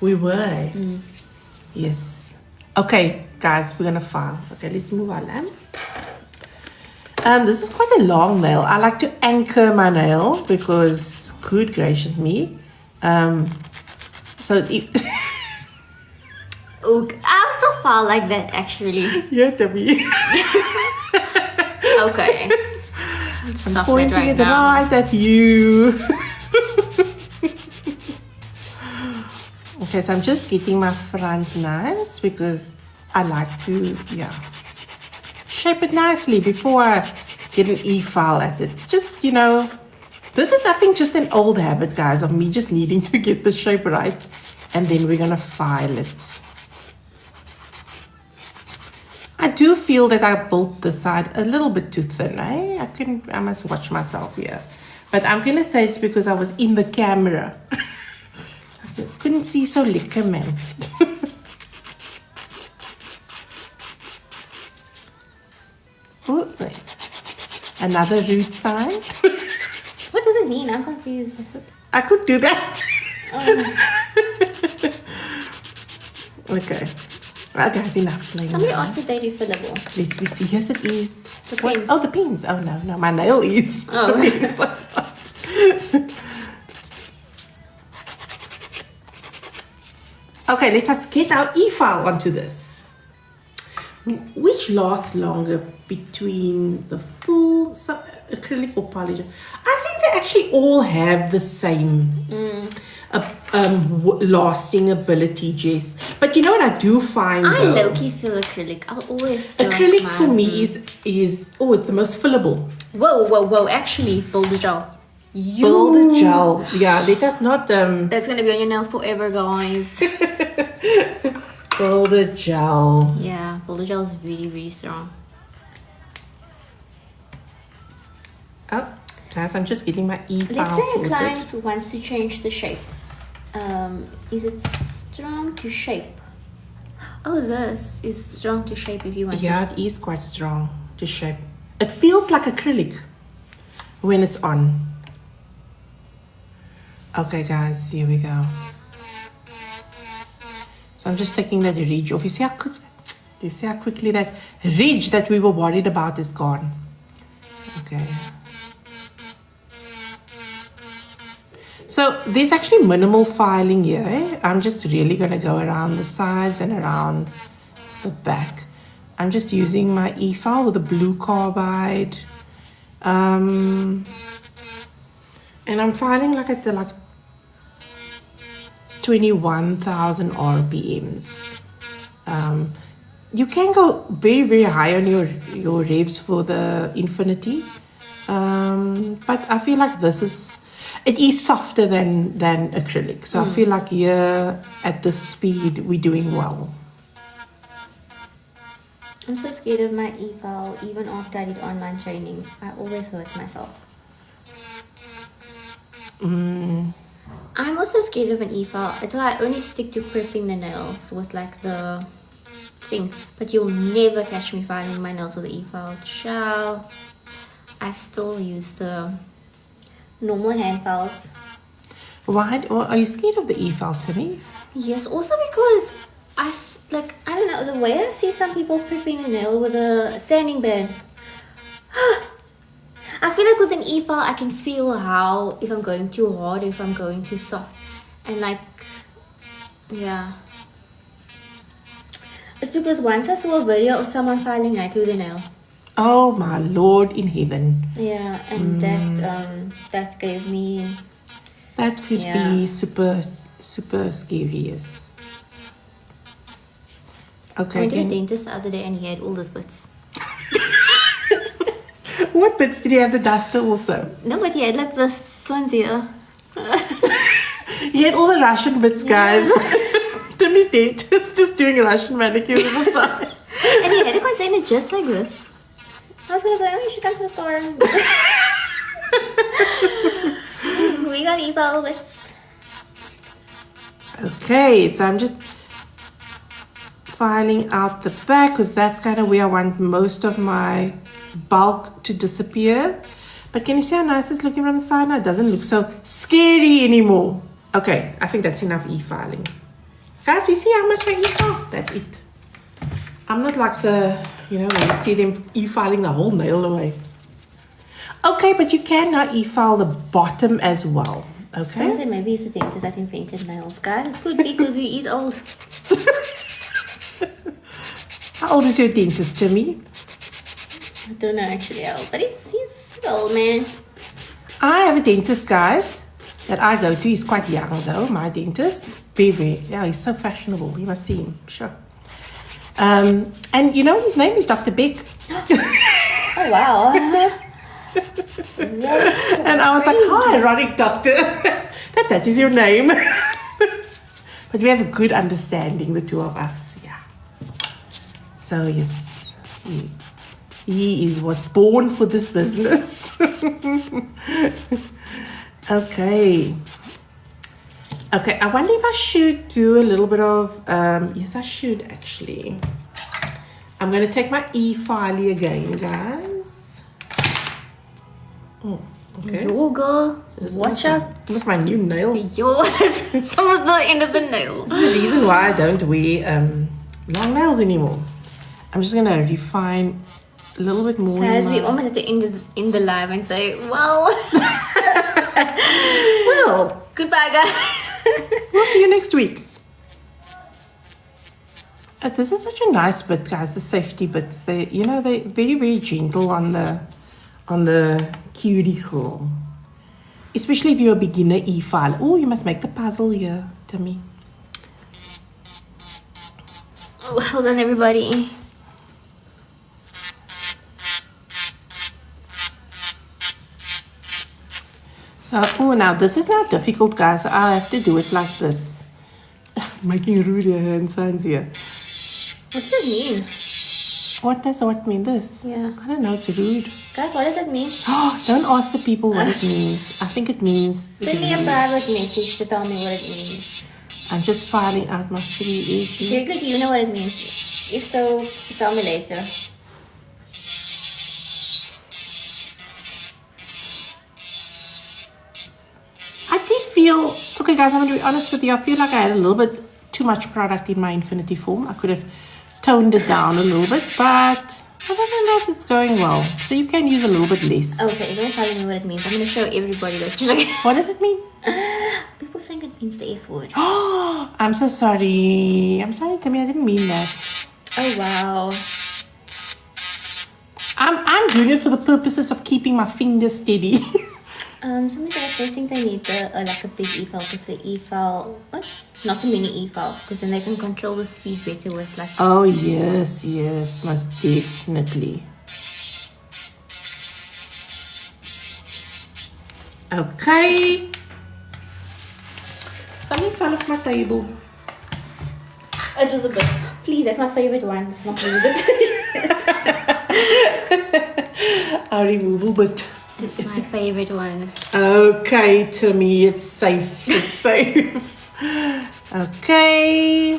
We were. Yes. Okay, guys, we're gonna file. Okay, let's move our lamp. This is quite a long nail. I like to anchor my nail because, good gracious me. So Oh, I also file like that actually. yeah, Debbie. Okay. I'm Stop pointing it right it now. right at you. Okay, so I'm just getting my front nice because I like to, shape it nicely before I get an e-file at it. Just, you know, this is, I think, just an old habit, guys, of me just needing to get the shape right. And then we're going to file it. I do feel that I built this side a little bit too thin, eh? I must watch myself here. But I'm going to say it's because I was in the camera. I couldn't see so lekker, man. Oh, wait. Another root side. What does it mean? I'm confused. I could do that. Okay. Well, guys, enough playing. Somebody asked if they refillable. Let's see. Yes, it is. The What? pens. Oh, the pins. Oh, no. My nail is. Oh. The pins are not. Okay, let us get our e-file onto this. Which lasts longer between the full acrylic or polyger? I think they actually all have the same. A lasting ability, Jess. But you know what I do find? I though? low-key feel acrylic. I'll always feel Acrylic like for me is it's the most fillable. Whoa. Actually, Builder Gel. Builder gel. Yeah, let us not That's gonna be on your nails forever, guys. Builder gel. Yeah, Builder Gel is really, really strong. Oh, guys, I'm just getting my Let's e-file say a sorted. client wants to change the shape. Is it strong to shape? Oh, this is strong to shape if you want Yeah, it is quite strong to shape. It feels like acrylic when it's on. Okay, guys, here we go. So I'm just taking that ridge off. You see how quickly that ridge that we were worried about is gone. Okay. So there's actually minimal filing here. I'm just really going to go around the sides and around the back. I'm just using my e-file with a blue carbide. And I'm filing like at the 21,000 RPMs. You can go very, very high on your revs for the Infinity. But I feel like it is softer than acrylic. So I feel like here at this speed, we're doing well. I'm so scared of my e-file, even after I did online training. I always hurt myself. I'm also scared of an e-file. That's why I only stick to prepping the nails with like the thing. But you'll never catch me filing my nails with the e-file. Ciao. I still use the normal hand files. Why? Are you scared of the e-file, Timmy? Yes, also because I don't know, the way I see some people prepping a nail with a sanding band. I feel like with an e-file I can feel if I'm going too hard or if I'm going too soft. And yeah. It's because once I saw a video of someone filing right through the nail. Oh my Lord in heaven. Yeah, and that gave me... That could be super, super scary, yes. Okay. I went to the dentist the other day and he had all those bits. What bits did he have? The duster also? No, but he had like this ones here. He had all the Russian bits, guys. Timmy's dentist just doing Russian manicures on the side. And he had a container just like this. I was gonna say, oh, you should come to the store. We got e-file bits. Okay, so I'm just filing out the back because that's kind of where I want most of my bulk to disappear. But can you see how nice it's looking from the side now? It doesn't look so scary anymore. Okay, I think that's enough e-filing. Guys, you see how much I e-file? That's it. I'm not like when you see them e-filing the whole nail away. Okay, but you can now e-file the bottom as well. Okay. Someone said maybe it's the dentist that invented nails, guys. It could be because he is old. How old is your dentist, Timmy? I don't know actually how old, but he's old, man. I have a dentist, guys, that I go to. He's quite young, though, my dentist. He's very, he's so fashionable. You must see him, sure. And his name is Dr. Beck. Oh, wow. And I was like, how ironic, doctor, that is your name. But we have a good understanding, the two of us, yeah. So, yes, he was born for this business. Okay, I wonder if I should do a little bit of, yes, I should actually. I'm going to take my e-file again, guys. Oh, okay. Yoga, watch out. This is my new nail. Yours. It's almost the end of the nails. This is the reason why I don't wear long nails anymore. I'm just going to refine a little bit more. Guys, we almost have to end the live and say, well... Well, goodbye, guys. We'll see you next week. This is such a nice bit, guys. The safety bits. They're very, very gentle on the cuticle. especially if you're a beginner e-filer. Oh, you must make the puzzle here, Timmy. Oh, hold on, everybody. So, oh, now this is not difficult, guys. I have to do it like this. Making rude hand signs here. What does it mean? What does what mean this? Yeah. I don't know, it's rude. Guys, what does it mean? Don't ask the people what it means. I think it means... Send me a private message to tell me what it means. I'm just filing out my 380. Very good, you know what it means. If so, tell me later. I did feel... Okay, guys, I'm going to be honest with you. I feel like I had a little bit too much product in my Infinity form. I could have toned it down a little bit, but other than that, it's going well. So you can use a little bit less. Okay, don't tell me what it means. I'm going to show everybody this. What does it mean? People think it means the F word. Oh, I'm so sorry. I'm sorry, Tammy. I didn't mean that. Oh, wow. I'm doing it for the purposes of keeping my fingers steady. Somebody said I don't think they need like a big e-file because the e-file, what? Not a mini e-file, because then they can control the speed better with like... Oh, yes, most definitely. Okay. Something fell off my table. It was a bit... Please, that's my favorite one. Let's not lose it. A removal bit. It's my favorite one. Okay, Timmy, it's safe. It's safe. Okay.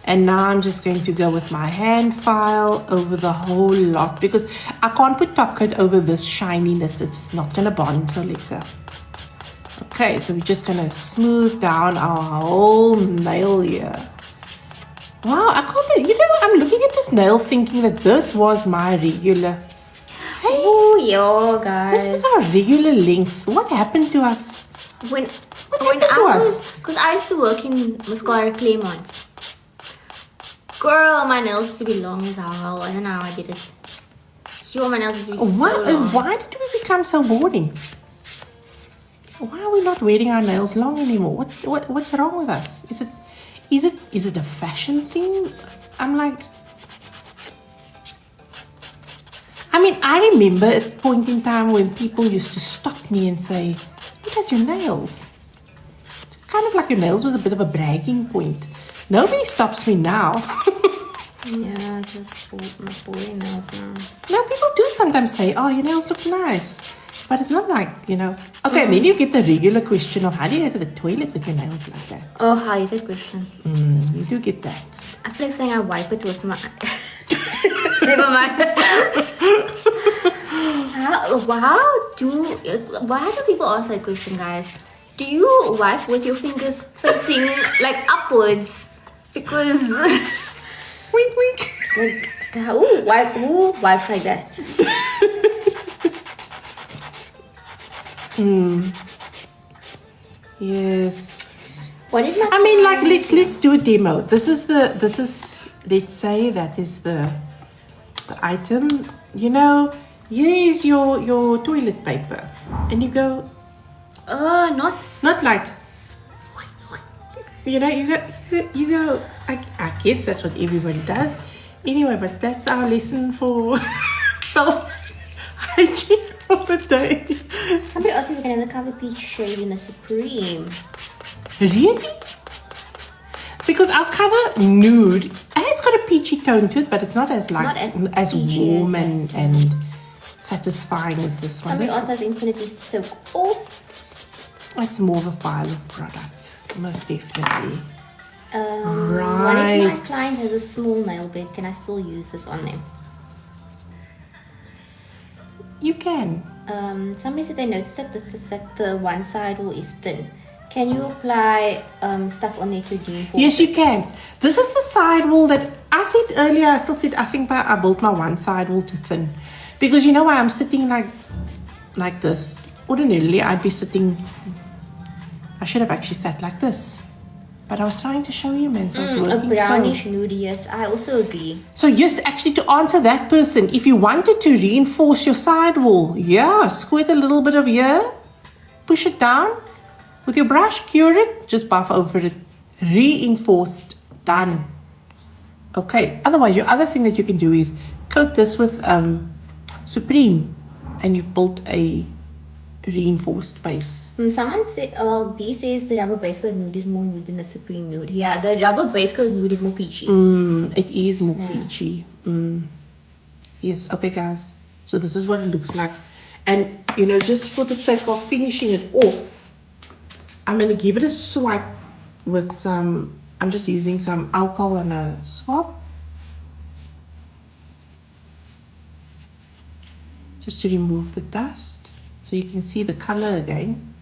And now I'm just going to go with my hand file over the whole lot because I can't put top coat over this shininess. It's not going to bond so later. Okay, so we're just going to smooth down our whole nail here. Wow, I can't believe, I'm looking at this nail thinking that this was my regular. Hey, Oh, yo, guys. this was our regular length. What happened to us? When happened to us? because I used to work in Maskscara Claremont. Girl, my nails used to be long as hell. I don't know how I did it. Yo, my nails used to be so long. Why did we become so boring? Why are we not wearing our nails long anymore? What's wrong with us? Is it a fashion thing? I'm like, I mean, I remember at a point in time when people used to stop me and say, "Look at your nails." Kind of like your nails was a bit of a bragging point. Nobody stops me now. Yeah, just my boring nails now. No, people do sometimes say, "Oh, your nails look nice." But it's not like, Okay, and then you get the regular question of how do you go to the toilet with your nails like that? Oh, hi, good question. You do get that. I feel like saying I wipe it with my... Never mind. Why do people ask that question, guys? Do you wipe with your fingers facing like upwards? Because... Wink, wink. Like, who wipes like that? Yes. What did my I mean, like, let's do a demo. Let's say that is the item. Here's your toilet paper, and you go. Not like. You go. I guess that's what everybody does. Anyway, but that's our lesson for self-hygiene of the day. Somebody asked if we can have the cover peach shade in the Supreme. Really? Because our cover nude, it's got a peachy tone to it, but it's not as as peachy warm as and satisfying as this one. Somebody also has Infinity Soak Off. It's more of a pile of product, most definitely. What if my client has a small nail bed? Can I still use this on them? You can. Somebody said they noticed that the one side wall is thin. Can you apply stuff on there to reinforce? Yes, you can. This is the side wall that I said earlier. I still said I think I built my one side wall too thin, because you know why I'm sitting like this. Ordinarily, I'd be sitting. I should have actually sat like this, but I was trying to show you, man. So I was working a brownish nude, yes. I also agree. So yes, actually, to answer that person, if you wanted to reinforce your sidewall, yeah, squirt a little bit of here, push it down with your brush, cure it, just buff over it, reinforced, done. Okay, otherwise your other thing that you can do is coat this with Supreme, and you've built a reinforced base. Someone said, well, B says the rubber base coat nude is more nude than the Supreme nude. Yeah, the rubber base coat nude is more peachy. It is more peachy. Yes, okay guys, so this is what it looks like. And you know, just for the sake of finishing it off, I'm going to give it a swipe with some, I'm just using some alcohol and a swab, just to remove the dust so you can see the color again.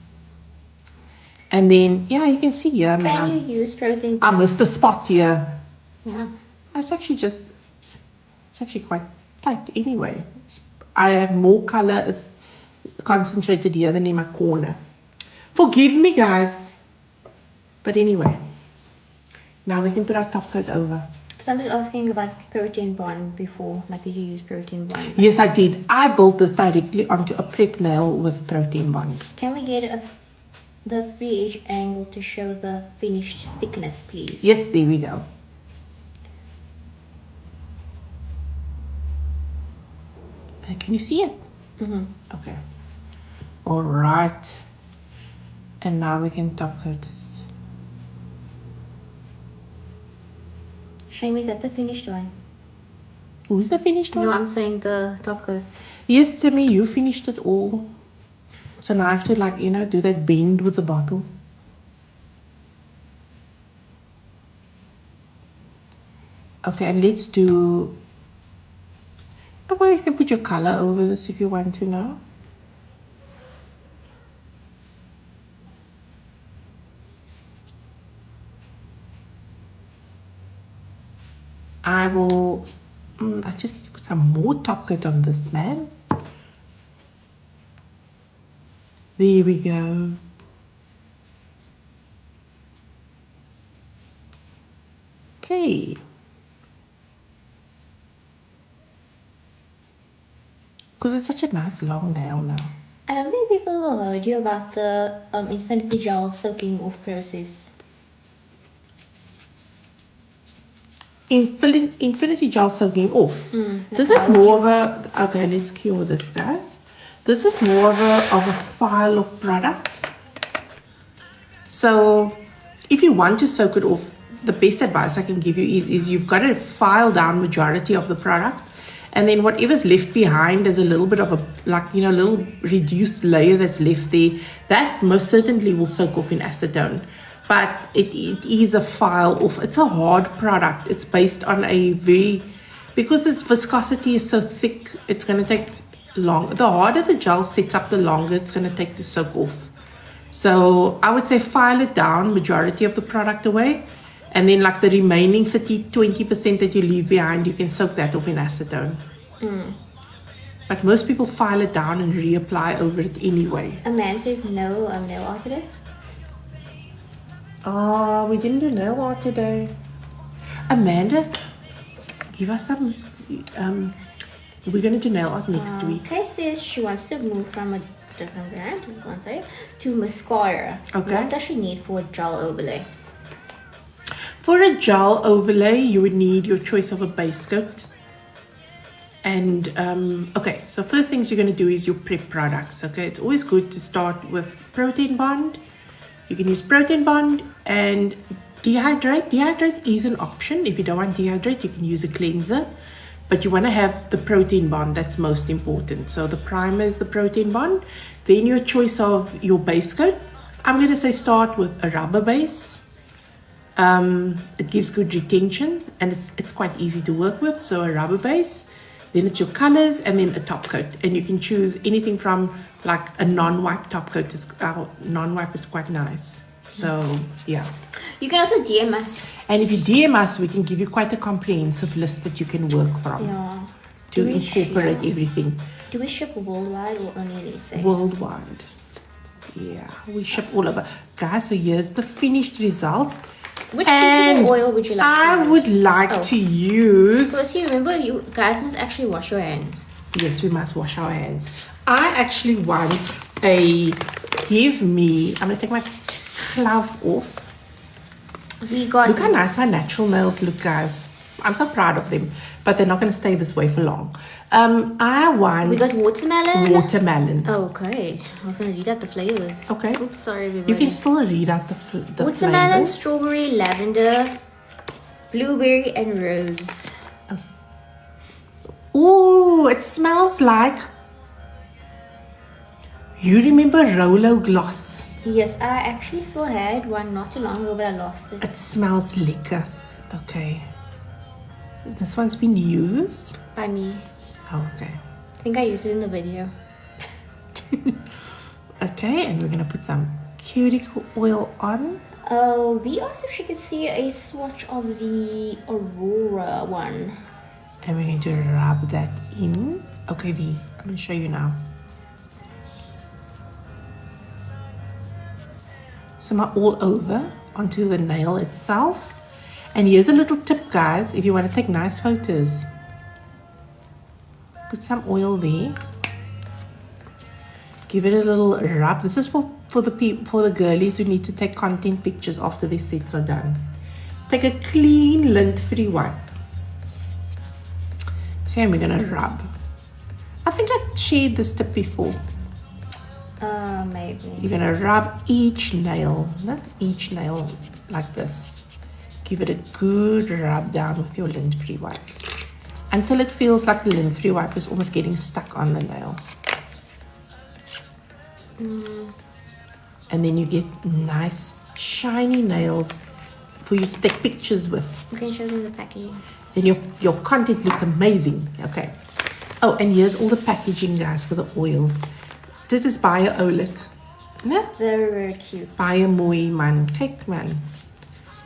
And then, yeah, you can see here. Can you use protein? I missed the spot here. Yeah. It's actually quite tight anyway. I have more color is concentrated here than in my corner. Forgive me, guys. But anyway, now we can put our top coat over. Somebody's asking about protein bond before. Like, did you use protein bond? Yes, I did. I built this directly onto a prep nail with protein bond. Can we get the free edge angle to show the finished thickness, please? Yes, there we go. Can you see it? Okay. All right. And now we can top coat this. Shame, is that the finished one? Who's the finished one? No, I'm saying the top coat. Yes, Timmy, you finished it all. So now I have to, like, you know, do that bend with the bottle. Okay, and let's do... Well, you can put your color over this if you want to now. I will... I just need to put some more top coat on this, man. There we go. Okay. Because it's such a nice long nail now. I don't think people will heard you about the Infinity Gel soaking off process. Infinity Gel soaking off. This is more of a... Okay, let's cure this, guys. This is more of a file of product. So if you want to soak it off, the best advice I can give you is you've got to file down majority of the product, and then whatever's left behind is a little bit of a, like, you know, little reduced layer that's left there. That most certainly will soak off in acetone. But it is a file off. It's a hard product. It's based on a very, because its viscosity is so thick, it's going to take long. The harder the gel sets up, the longer it's going to take to soak off. So I would say file it down, majority of the product away, and then like the remaining 20% that you leave behind, you can soak that off in acetone. But most people file it down and reapply over it anyway. A man says no nail art today. Oh, we didn't do nail art today. Amanda, give us some. We're gonna do nail art next week. Kay says she wants to move from a different brand, to Maskscara. Okay. What does she need for a gel overlay? For a gel overlay, you would need your choice of a base coat. And okay, so first things you're gonna do is your prep products. Okay, it's always good to start with protein bond. You can use protein bond and dehydrate. Dehydrate is an option. If you don't want dehydrate, you can use a cleanser. But you want to have the protein bond. That's most important. So the primer is the protein bond. Then your choice of your base coat. I'm going to say start with a rubber base. It gives good retention and it's quite easy to work with. So a rubber base. Then it's your colors and then a top coat. And you can choose anything from like a non-wipe top coat. Non-wipe is quite nice. So yeah. You can also DM us. And if you DM us, we can give you quite a comprehensive list that you can work from. Yeah. To incorporate everything. Do we ship worldwide or only in SA? Worldwide. Yeah, we ship all over. Guys, so here's the finished result. Which principal oil would you like to use? I would like to use... Because you remember, you guys must actually wash your hands. Yes, we must wash our hands. I actually want a give me, I'm going to take my glove off. We got Look how nice my natural nails look, guys. I'm so proud of them, but they're not going to stay this way for long. I want... We got watermelon. Watermelon. Okay. I was going to read out the flavors. Okay. Oops, sorry everybody. You can still read out the watermelon, flavors. strawberry, lavender, blueberry, and rose. Ooh, it smells like... You remember Rolo Gloss? Yes, I actually still had one not too long ago, but I lost it. It smells lekker. Okay. This one's been used. By me. Oh, okay. I think I used it in the video. Okay, and we're going to put some cuticle oil on. We asked if she could see a swatch of the Aurora one. And we're going to rub that in. Okay, V, I'm going to show you now. Some are all over onto the nail itself. And here's a little tip, guys, if you want to take nice photos. Put some oil there. Give it a little rub. This is for the girlies who need to take content pictures after their sets are done. Take a clean, lint-free wipe. Okay, and we're going to rub. I think I shared this tip before. Maybe. You're going to rub each nail, not each nail like this. Give it a good rub down with your lint-free wipe until it feels like the lint-free wipe is almost getting stuck on the nail. And then you get nice, shiny nails for you to take pictures with. You can show them the packaging. Then your content looks amazing. Okay. Oh, and here's all the packaging, guys, for the oils. Dit is baie oulik. Né? Very, very cute. Baie mooi, man. Kyk, man.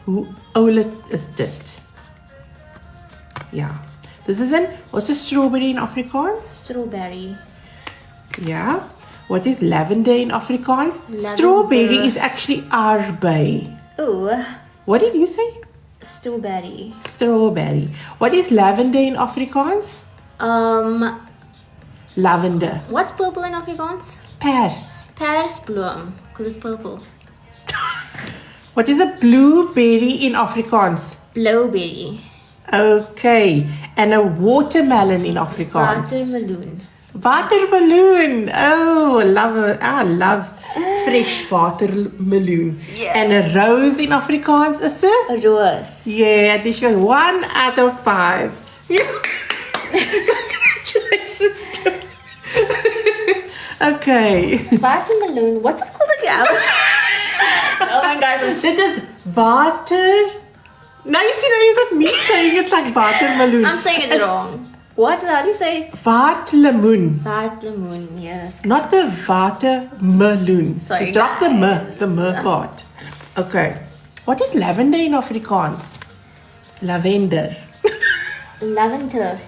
Hoe oulik is dit? Ja. This is what's a strawberry in Afrikaans? Strawberry. Yeah. What is lavender in Afrikaans? Lavender. Strawberry is actually arbei. Ooh. What did you say? Strawberry. Strawberry. What is lavender in Afrikaans? Lavender. What's purple in Afrikaans? Pers. Persbloem, because it's purple. What is a blueberry in Afrikaans? Blowberry. Okay. And a watermelon in Afrikaans? Watermeloen. Watermeloen. Oh, I love fresh watermeloen. Yeah. And a rose in Afrikaans is a? A rose. Yeah, this was 1 out of 5. Congratulations to me. Okay. Watermeloen. What's it called again? Oh my gosh. Dit is water. Now you see, now you got me saying it like watermeloen. I'm saying it wrong. What? How do you say? Watermeloen. Watermeloen, yes. Not the watermeloen. Sorry, Drop the guys. the part. Okay. What is lavender in Afrikaans? Lavender. Lavender.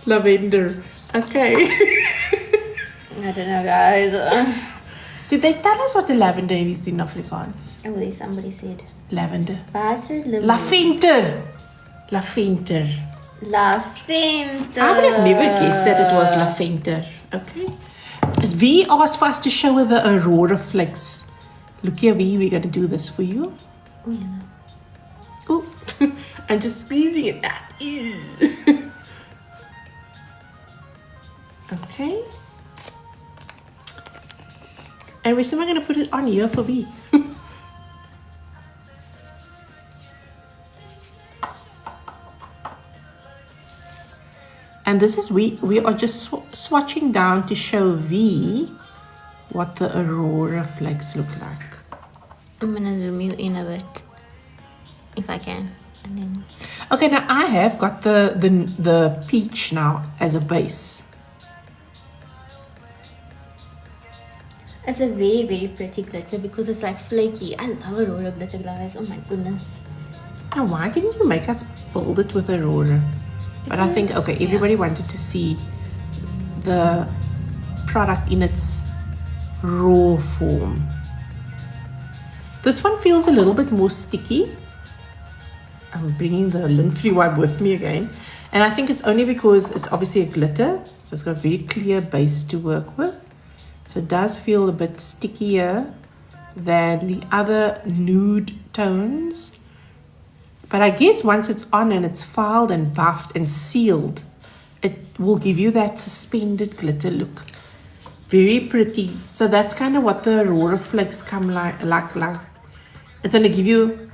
Lavender. Okay. I don't know, guys. Did they tell us what the lavender is in Afrikaans? Oh, somebody said. Lavender. Watermeloen. Lavender. Lavender. Lavender. I would have never guessed that it was lavender. Okay. V asked for us to show her the Aurora Flakes. Look here, V, we're going to do this for you. Oh, yeah. Oh, I'm just squeezing it. Ew. Okay. And we're still going to put it on here for V. And this is, we are just swatching down to show V what the Aurora Flakes look like. I'm gonna zoom you in a bit, if I can, and then. Okay, now I have got the peach now as a base. It's a very, very pretty glitter because it's like flaky. I love Aurora glitter, guys. Oh my goodness. Now, why didn't you make us build it with Aurora? But I think, okay, everybody wanted to see the product in its raw form. This one feels a little bit more sticky. I'm bringing the lint-free wipe with me again. And I think it's only because it's obviously a glitter. So it's got a very clear base to work with. So it does feel a bit stickier than the other nude tones. But I guess once it's on and it's filed and buffed and sealed, it will give you that suspended glitter look. Very pretty. So that's kind of what the Aurora Flakes come like. It's going to give you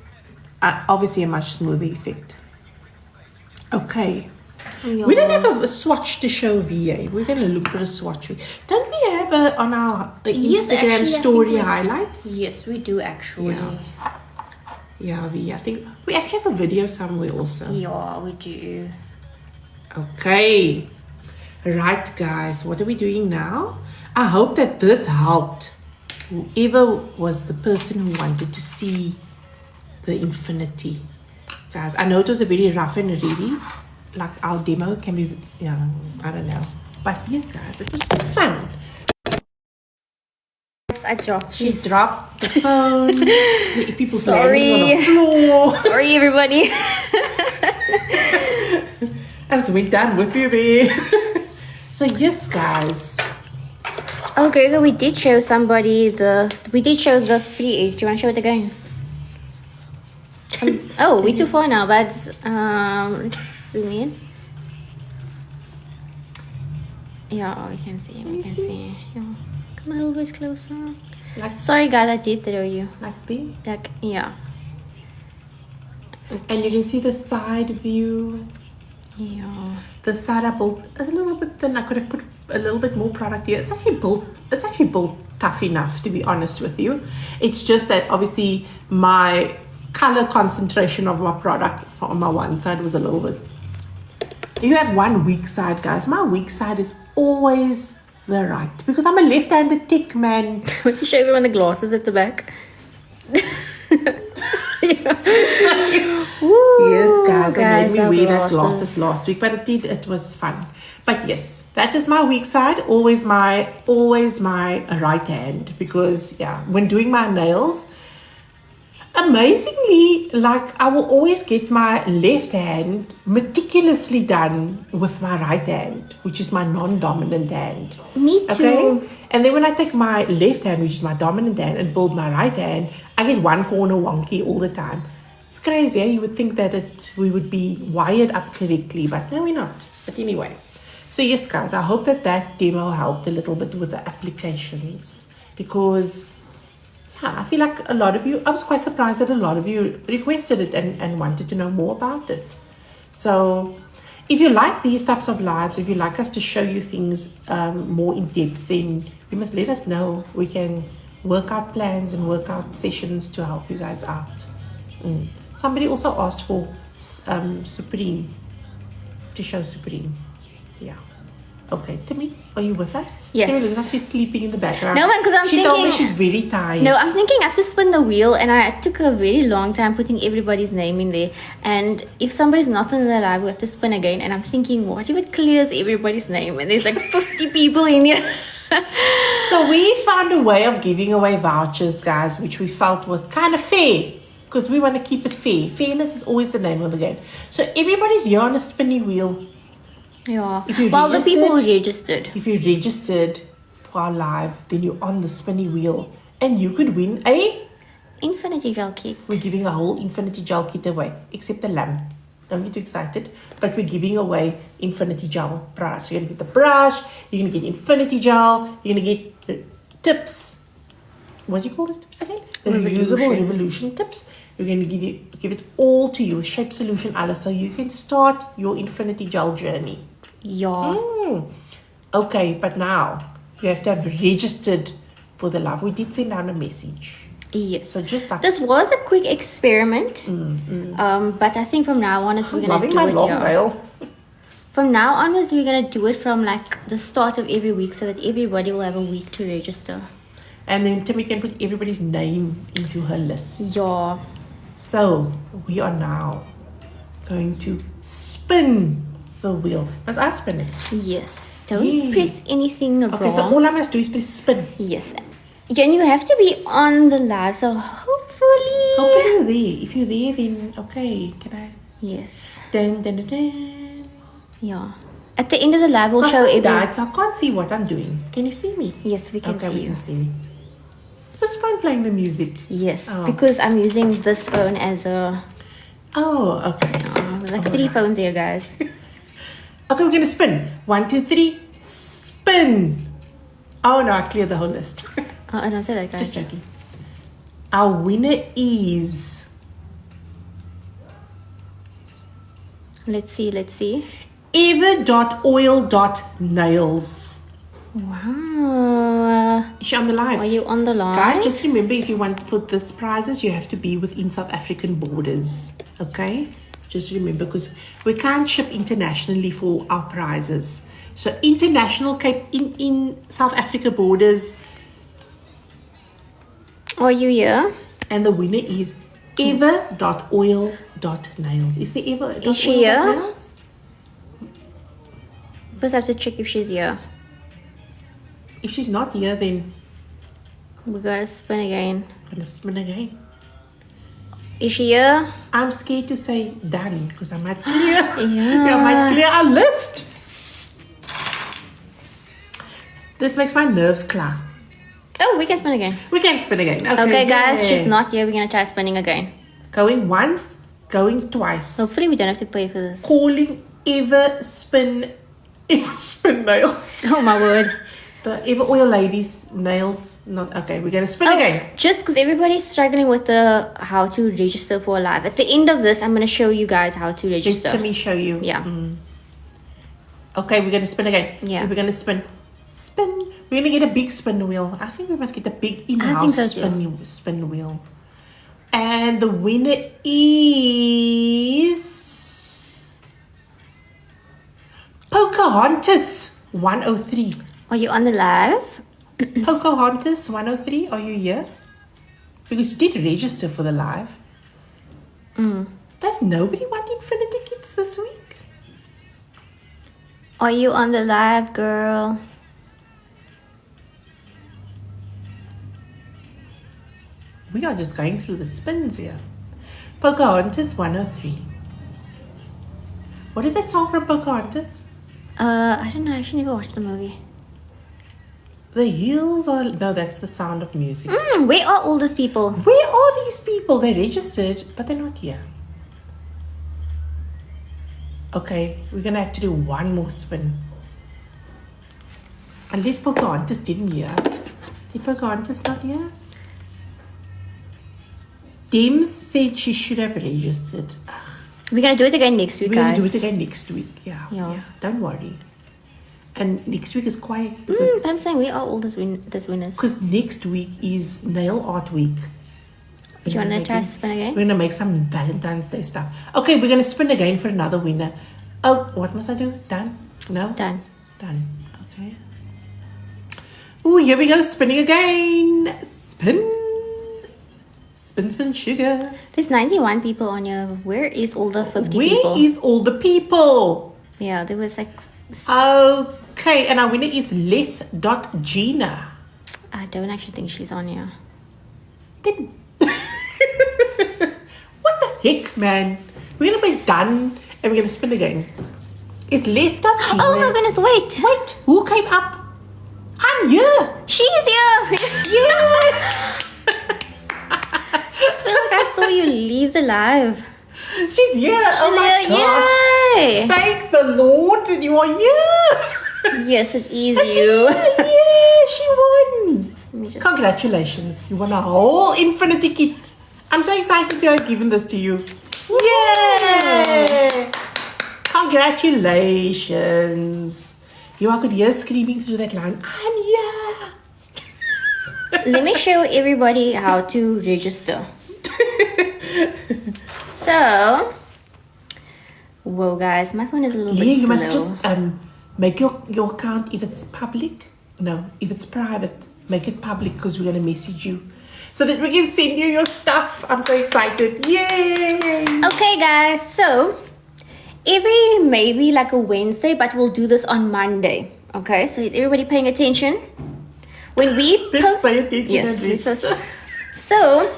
obviously a much smoother effect. Okay. Yeah. We don't have a swatch to show VA. We're going to look for a swatch. Don't we have on our Yes, Instagram actually, I story think highlights? Yes, we do actually. Yeah, I think we actually have a video somewhere also. Yeah, we do. Okay. Right, guys. What are we doing now? I hope that this helped whoever was the person who wanted to see the Infinity. Guys, I know it was a very rough and ready. Like our demo can be, I don't know. But yes, guys, it was fun. I dropped She dropped the phone. People Sorry. landing on the floor. Sorry, everybody. I just went down with you there. So yes, guys. Oh, Gregor, we did show somebody the free age. Do you want to show it again? Oh, we're too far now, but let's zoom in. Yeah, we can see. We can see. Yeah. Come a little bit closer. Like, Sorry, guys, I did throw you. like there. Like, yeah. And you can see the side view. Yeah. The side I built is a little bit thin. I could have put a little bit more product here. It's actually built tough enough, to be honest with you. It's just that obviously my color concentration of my product on my one side was a little bit. You have one weak side, guys. My weak side is always the right, because I'm a left-handed tech man. Want to show everyone the glasses at the back? Yes, guys, I made our me wear that glasses. glasses last week, but it was fun. But yes, that is my weak side, always my right hand, because when doing my nails, amazingly, like I will always get my left hand meticulously done with my right hand, which is my non-dominant hand. Me too. Okay? And then when I take my left hand, which is my dominant hand, and build my right hand, I get one corner wonky all the time. It's crazy, eh? You would think that we would be wired up correctly, but no, we're not. But anyway. So yes, guys, I hope that demo helped a little bit with the applications, because I feel like a lot of you, I was quite surprised that a lot of you requested it and wanted to know more about it. So if you like these types of lives, if you like us to show you things more in depth, then you must let us know. We can work out plans and work out sessions to help you guys out. Somebody also asked for Supreme, to show Supreme. Yeah. Okay, Timmy, are you with us? Yes. Timmy looks like she's sleeping in the background. No, man, because I'm She thinking... told me she's very tired. No, I'm thinking I have to spin the wheel, and I took a very long time putting everybody's name in there. And if somebody's not on the live, we have to spin again. And I'm thinking, what if it clears everybody's name? And there's like 50 people in here. So we found a way of giving away vouchers, guys, which we felt was kind of fair, because we want to keep it fair. Fairness is always the name of the game. So everybody's here on a spinny wheel. Yeah. If you Well, the people who registered- registered. If you registered for our live, then you're on the spinny wheel, and you could win Infinity Gel kit. We're giving a whole Infinity Gel kit away, except the lamp. Don't get too excited, but we're giving away Infinity Gel products. You're gonna get the brush, you're gonna get Infinity Gel, you're gonna get the tips. What do you call these tips again? The reusable revolution tips. We're going to give it all to you, Shape Solution Alice, so you can start your Infinity Gel journey. Yeah. Okay, but now you have to have registered for the live. We did send down a message. Yes. So just like This was a quick experiment. But I think from now on, we're gonna loving do my it. long Yeah. nail. From now onwards, we're gonna do it from like the start of every week, so that everybody will have a week to register. And then Timmy can put everybody's name into her list. Yeah. So we are now going to spin the wheel. Must I spin it? Yes. Don't Yay. press anything wrong. Okay, so all I must do is press spin. Yes. And you have to be on the live, so hopefully. Hopefully you're there. If you're there, then okay. Can I? Yes. Dun, dun, dun, dun. Yeah. At the end of the live, we'll My show phone every... died, so I can't see what I'm doing. Can you see me? Yes, we can Okay, see we you. can see me. Is this fun playing the music? Yes, Oh. because I'm using this phone as a... Oh, okay. like 3 phones here, guys. Okay, we're gonna spin. 1, 2, 3, spin. Oh no, I cleared the whole list. Oh, I don't say that, guys. Just joking. Our winner is Let's see. Eva.oil.nails. Wow. Is she on the live? Are you on the line? Guys, just remember, if you want for this prizes, you have to be within South African borders. Okay? Just remember, because we can't ship internationally for our prizes. So international in South Africa borders, Are you here? and the winner is Eva.oil.nails. Is there Eva? Is she here? Nails? First, I have to check if she's here. If she's not here, then We gotta spin again. I'm gonna spin again. Is she here? I'm scared to say done because I might clear. Yeah. I might clear our list. This makes my nerves clap. Oh, we can spin again. We can spin again. Okay, guys, yay. she's not here. We're gonna try spinning again. Going once, going twice. Hopefully, we don't have to pay for this. Calling Eva spin nails. Oh my word. The Eva oil ladies nails. Not okay. We're gonna spin again. Just because everybody's struggling with the how to register for a live. At the end of this, I'm gonna show you guys how to Just register. to me show you. Yeah. Okay, we're gonna spin again. Yeah. We're gonna spin. Spin. We're gonna get a big spin wheel. I think we must get a big in-house so too. spin wheel. And the winner is Pocahontas 103. Are you on the live? Pocahontas 103, are you here? Because you did register for the live. Does nobody want Infinity Kits this week? Are you on the live, girl? We are just going through the spins here. Pocahontas 103. What is that song from Pocahontas? I don't know. I actually never watched the movie. The hills are... No, that's The Sound of Music. Where are all these people? Where are these people? They registered, but they're not here. Okay, we're going to have to do one more spin. Unless Pocahontas didn't hear us. Did Pocahontas not hear us? Dems said she should have registered. We're gonna do it again next week, We're going guys. to do it again next week. Yeah. Don't worry. And next week is quiet because But I'm saying where are all these winners? because next week is nail art week. Do you wanna try spin again? We're gonna make some Valentine's Day stuff. Okay, we're gonna spin again for another winner. Oh, what must I do? Done? No? Done. Done. Okay. Oh, here we go, spinning again. Spin. Spin, spin, sugar. There's 91 people on here. Where is all the 50 Where people? is all the people? Yeah, there was like... Okay, and our winner is Les.Gina. I don't actually think she's on here. Then what the heck, man? We're gonna be done and we're gonna spin again. It's Les.Gina. Oh my goodness, wait! Wait, who came up? I'm here. She's here! Yeah. I feel like I saw you leave the live. She's here. Oh my She's gosh. here! Yay! Thank the Lord that you are here. Yes, it is That's you. her. Yeah, she won. Let me just... Congratulations. You won a whole Infinity Kit. I'm so excited to have given this to you. Yay! Congratulations. You I could hear screaming through that line. I'm here. Let me show everybody how to register. So, whoa, guys, my phone is a little Yeah, bit you slow. must just make your account, if it's public. No, if it's private, make it public because we're gonna message you so that we can send you your stuff. I'm so excited. Yay! Okay, guys, so every maybe like a Wednesday, but we'll do this on Monday. Okay, so is everybody paying attention? When we Let's pay attention yes, at let's least. post- so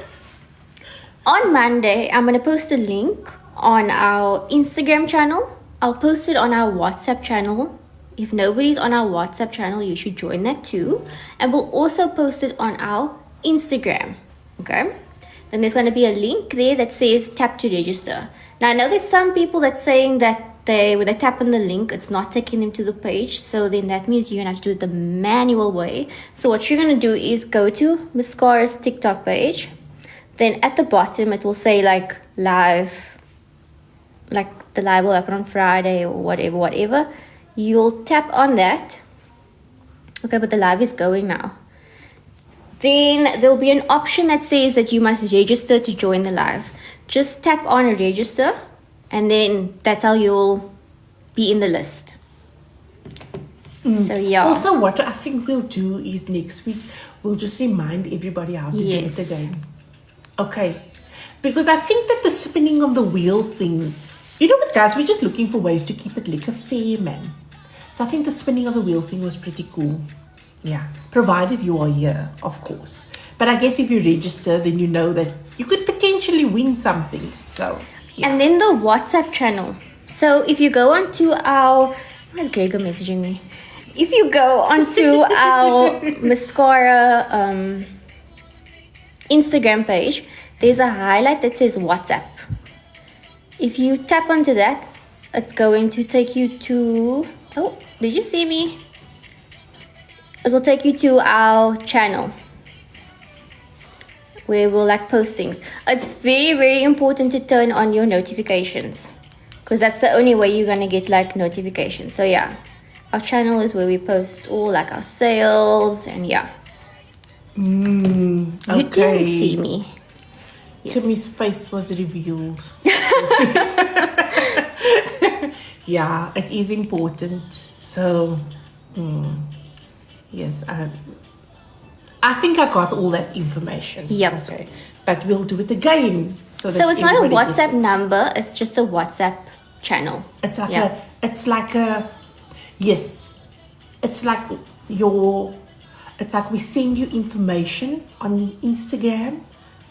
on Monday, I'm gonna post a link on our Instagram channel I'll post it on our WhatsApp channel. If nobody's on our WhatsApp channel, you should join that too. And we'll also post it on our Instagram. Okay? Then there's going to be a link there that says tap to register. Now I know there's some people that's saying that when they tap on the link, it's not taking them to the page. So then that means you're going to have to do it the manual way. So what you're going to do is go to Maskscara's TikTok page. Then at the bottom, it will say like live, like the live will happen on Friday or whatever. You'll tap on that. Okay, but the live is going now. Then there'll be an option that says that you must register to join the live. Just tap on register, and then that's how you'll be in the list. So yeah. Also, what I think we'll do is next week, we'll just remind everybody how to do it again. Okay. Because I think that the spinning of the wheel thing, you know what, guys, we're just looking for ways to keep it like a fair, man. So I think the spinning of the wheel thing was pretty cool. Yeah. Provided you are here, of course. But I guess if you register, then you know that you could potentially win something. So, yeah. And then the WhatsApp channel. So if you go onto our... Why is Gregor messaging me? If you go onto our Maskscara Instagram page, there's a highlight that says WhatsApp. If you tap onto that, it's going to take you to... Oh, did you see me? It will take you to our channel where we'll like post things. It's very, very important to turn on your notifications because that's the only way you're going to get like notifications. So yeah, our channel is where we post all like our sales and yeah. You didn't see me. Yes. Timmy's face was revealed. Yeah, it is important. So, yes, I think I got all that information. Yep. Okay, but we'll do it again. So it's not a WhatsApp number. It's just a WhatsApp channel. It's like yes. It's like we send you information on Instagram,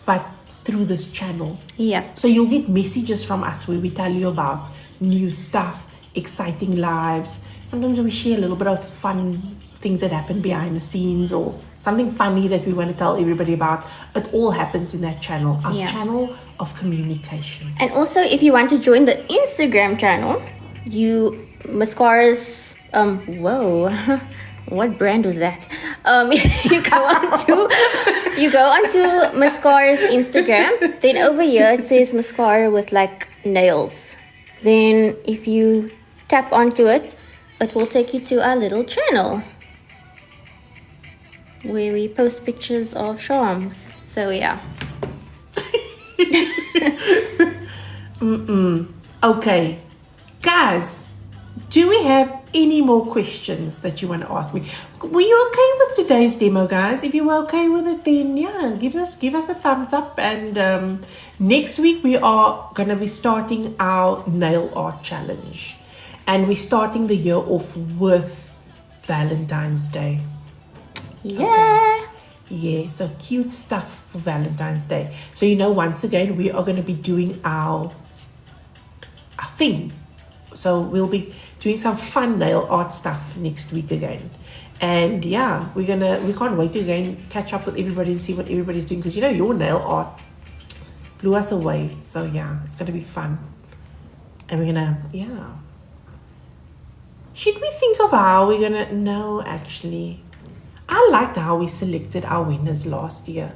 but through this channel. Yeah. So you'll get messages from us where we tell you about new stuff, exciting lives. Sometimes we share a little bit of fun things that happen behind the scenes or something funny that we want to tell everybody about. It all happens in that channel, our channel of communication. And also, if you want to join the Instagram channel, Maskscara's whoa, what brand was that? You go onto Maskscara's Instagram. Then over here it says Maskscara with like nails. Then if you tap onto it, it will take you to our little channel where we post pictures of charms. So yeah. Okay, guys, do we have any more questions that you want to ask me? Were you okay with today's demo, guys? If you were okay with it, then yeah, give us a thumbs up. And next week we are gonna be starting our nail art challenge, and we're starting the year off with Valentine's Day. Yeah. Okay. Yeah, so cute stuff for Valentine's Day. So once again, we are going to be doing our thing. So we'll be doing some fun nail art stuff next week again. And yeah, we can't wait to again catch up with everybody and see what everybody's doing, because your nail art blew us away. So yeah, it's going to be fun. And we're going to, should we think of how we're going to, no, actually, I liked how we selected our winners last year.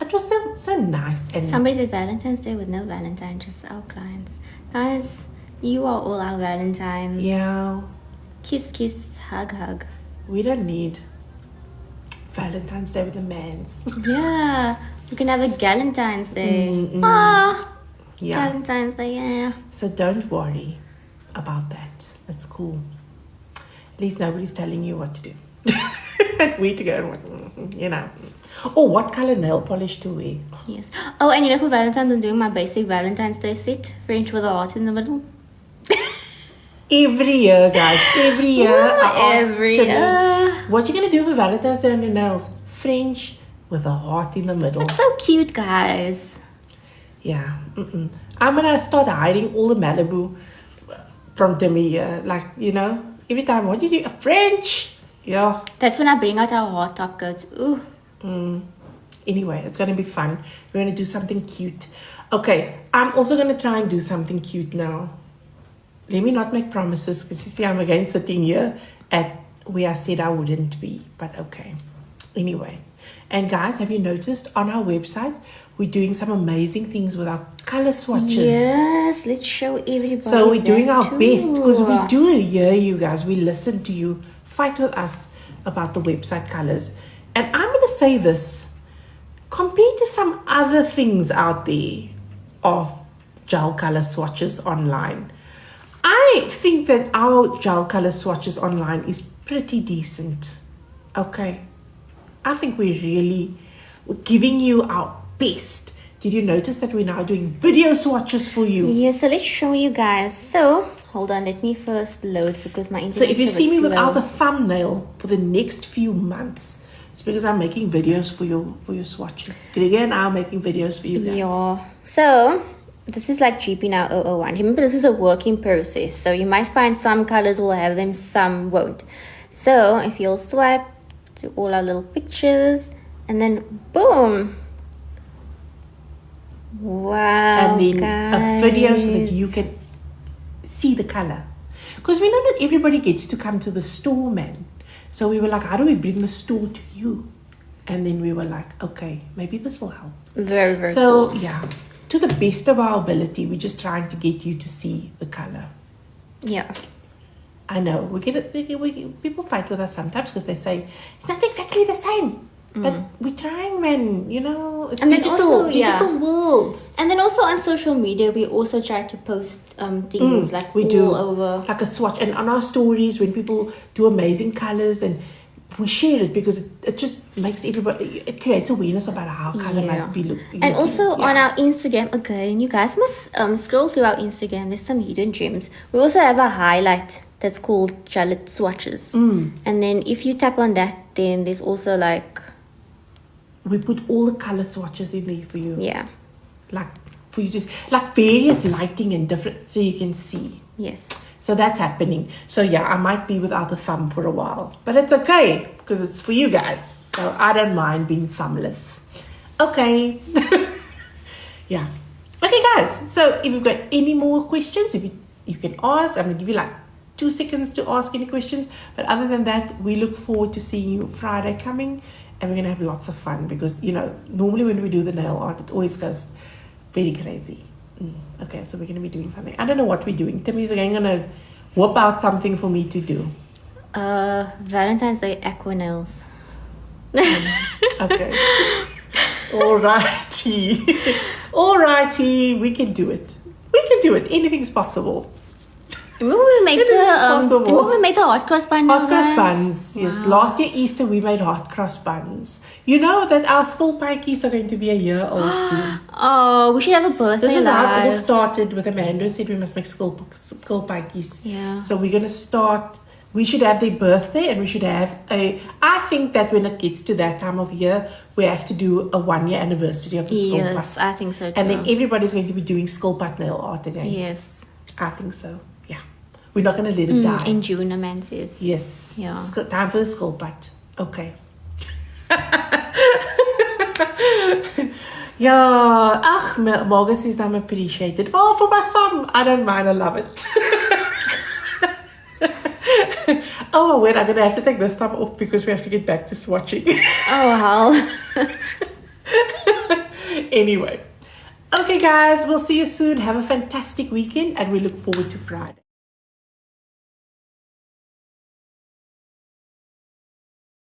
It was so nice. And somebody said Valentine's Day with no Valentine, just our clients. Guys, you are all our Valentines. Yeah. Kiss, kiss, hug, hug. We don't need Valentine's Day with the mans. Yeah. We can have a Galentine's Day. Yeah. Valentine's Day, yeah. So don't worry about that. It's cool. At least nobody's telling you what to do. Where to go and or what color nail polish to wear. Yes. Oh, and for Valentine's, I'm doing my basic Valentine's Day set, French with a heart in the middle. Every year, guys. Every year. Every year. What you gonna do for Valentine's Day on your nails? French with a heart in the middle. That's so cute, guys. Yeah. I'm gonna start hiding all the Malibu from Timmy here. Like, you know, every time, what do you do? French? Yeah. That's when I bring out our hot top coats. Ooh. Anyway, it's going to be fun. We're going to do something cute. Okay, I'm also going to try and do something cute now. Let me not make promises because you see, I'm again sitting here at where I said I wouldn't be. But okay. Anyway. And guys, have you noticed on our website, we're doing some amazing things with our color swatches. Yes, let's show everybody. So we're doing our too. best because we do hear you guys. We listen to you. Fight with us about the website colors. And I'm going to say this. Compared to some other things out there of gel color swatches online, I think that our gel color swatches online is pretty decent. Okay. I think we're giving you our best. Did you notice that we're now doing video swatches for you? Yeah, so let's show you guys. So, hold on, let me first load because my internet So if you is a see bit me slow. without a thumbnail for the next few months, it's because I'm making videos for your swatches. Greg and I are making videos for you guys. Yeah. So, this is like GP now 001. Remember, this is a working process. So, you might find some colors will have them, some won't. So, if you'll swipe to all our little pictures, and then boom. Wow, And then guys. a video so that you can see the color. Because we know not everybody gets to come to the store, man. So we were like, how do we bring the store to you? And then we were like, okay, maybe this will help. Very, very So cool. yeah, to the best of our ability, we're just trying to get you to see the color. Yeah. I know people fight with us sometimes because they say it's not exactly the same. But we're trying, man. You know, it's And then digital also, world. And then also on social media, we also try to post things like We all do over. like a swatch, and on our stories when people do amazing colors, and we share it because it just makes everybody. It creates awareness about how color might be looking. And also on our Instagram, again, you guys must scroll through our Instagram. There's some hidden gems. We also have a highlight that's called Charlotte Swatches. And then if you tap on that, then there's also like, we put all the color swatches in there for you. yeah. Like for you just like various lighting and different, so you can see. Yes. So that's happening. So yeah, I might be without a thumb for a while, but it's okay because it's for you guys. So I don't mind being thumbless. Okay. Yeah. Okay, guys. So if you've got any more questions, if you can ask, I'm gonna give you like 2 seconds to ask any questions. But other than that, we look forward to seeing you Friday coming, and we're gonna have lots of fun because normally when we do the nail art, it always goes very crazy. Okay, so we're going to be doing something. I don't know what we're doing. Timmy's again going to whip out something for me to do. Valentine's Day aqua nails. Okay. Alrighty. Alrighty. We can do it. We can do it. Anything's possible. Remember we made possible. the hot cross buns? Hot cross buns. Yes. Wow. Last year Easter we made hot cross buns. You know that our school pikes are going to be a year old soon. Oh, we should have a birthday This is how it all live. started with Amanda said we must make school pikes. Yeah. So we're going to start. We should have their birthday, and we should have I think that when it gets to that time of year, we have to do a 1-year anniversary of the school Yes, pak. I think so too. And then everybody's going to be doing school pak nail art again. Yes. I think so. Yeah. We're not going to let it die. In June, a man says. Yes. Yeah. Time for the school pak. Okay. Yeah. Ach, Morgan says I'm appreciated. Oh, for my thumb. I don't mind. I love it. Oh, wait. I'm going to have to take this thumb off because we have to get back to swatching. Oh, well. Anyway. Okay, guys. We'll see you soon. Have a fantastic weekend, and we look forward to Friday.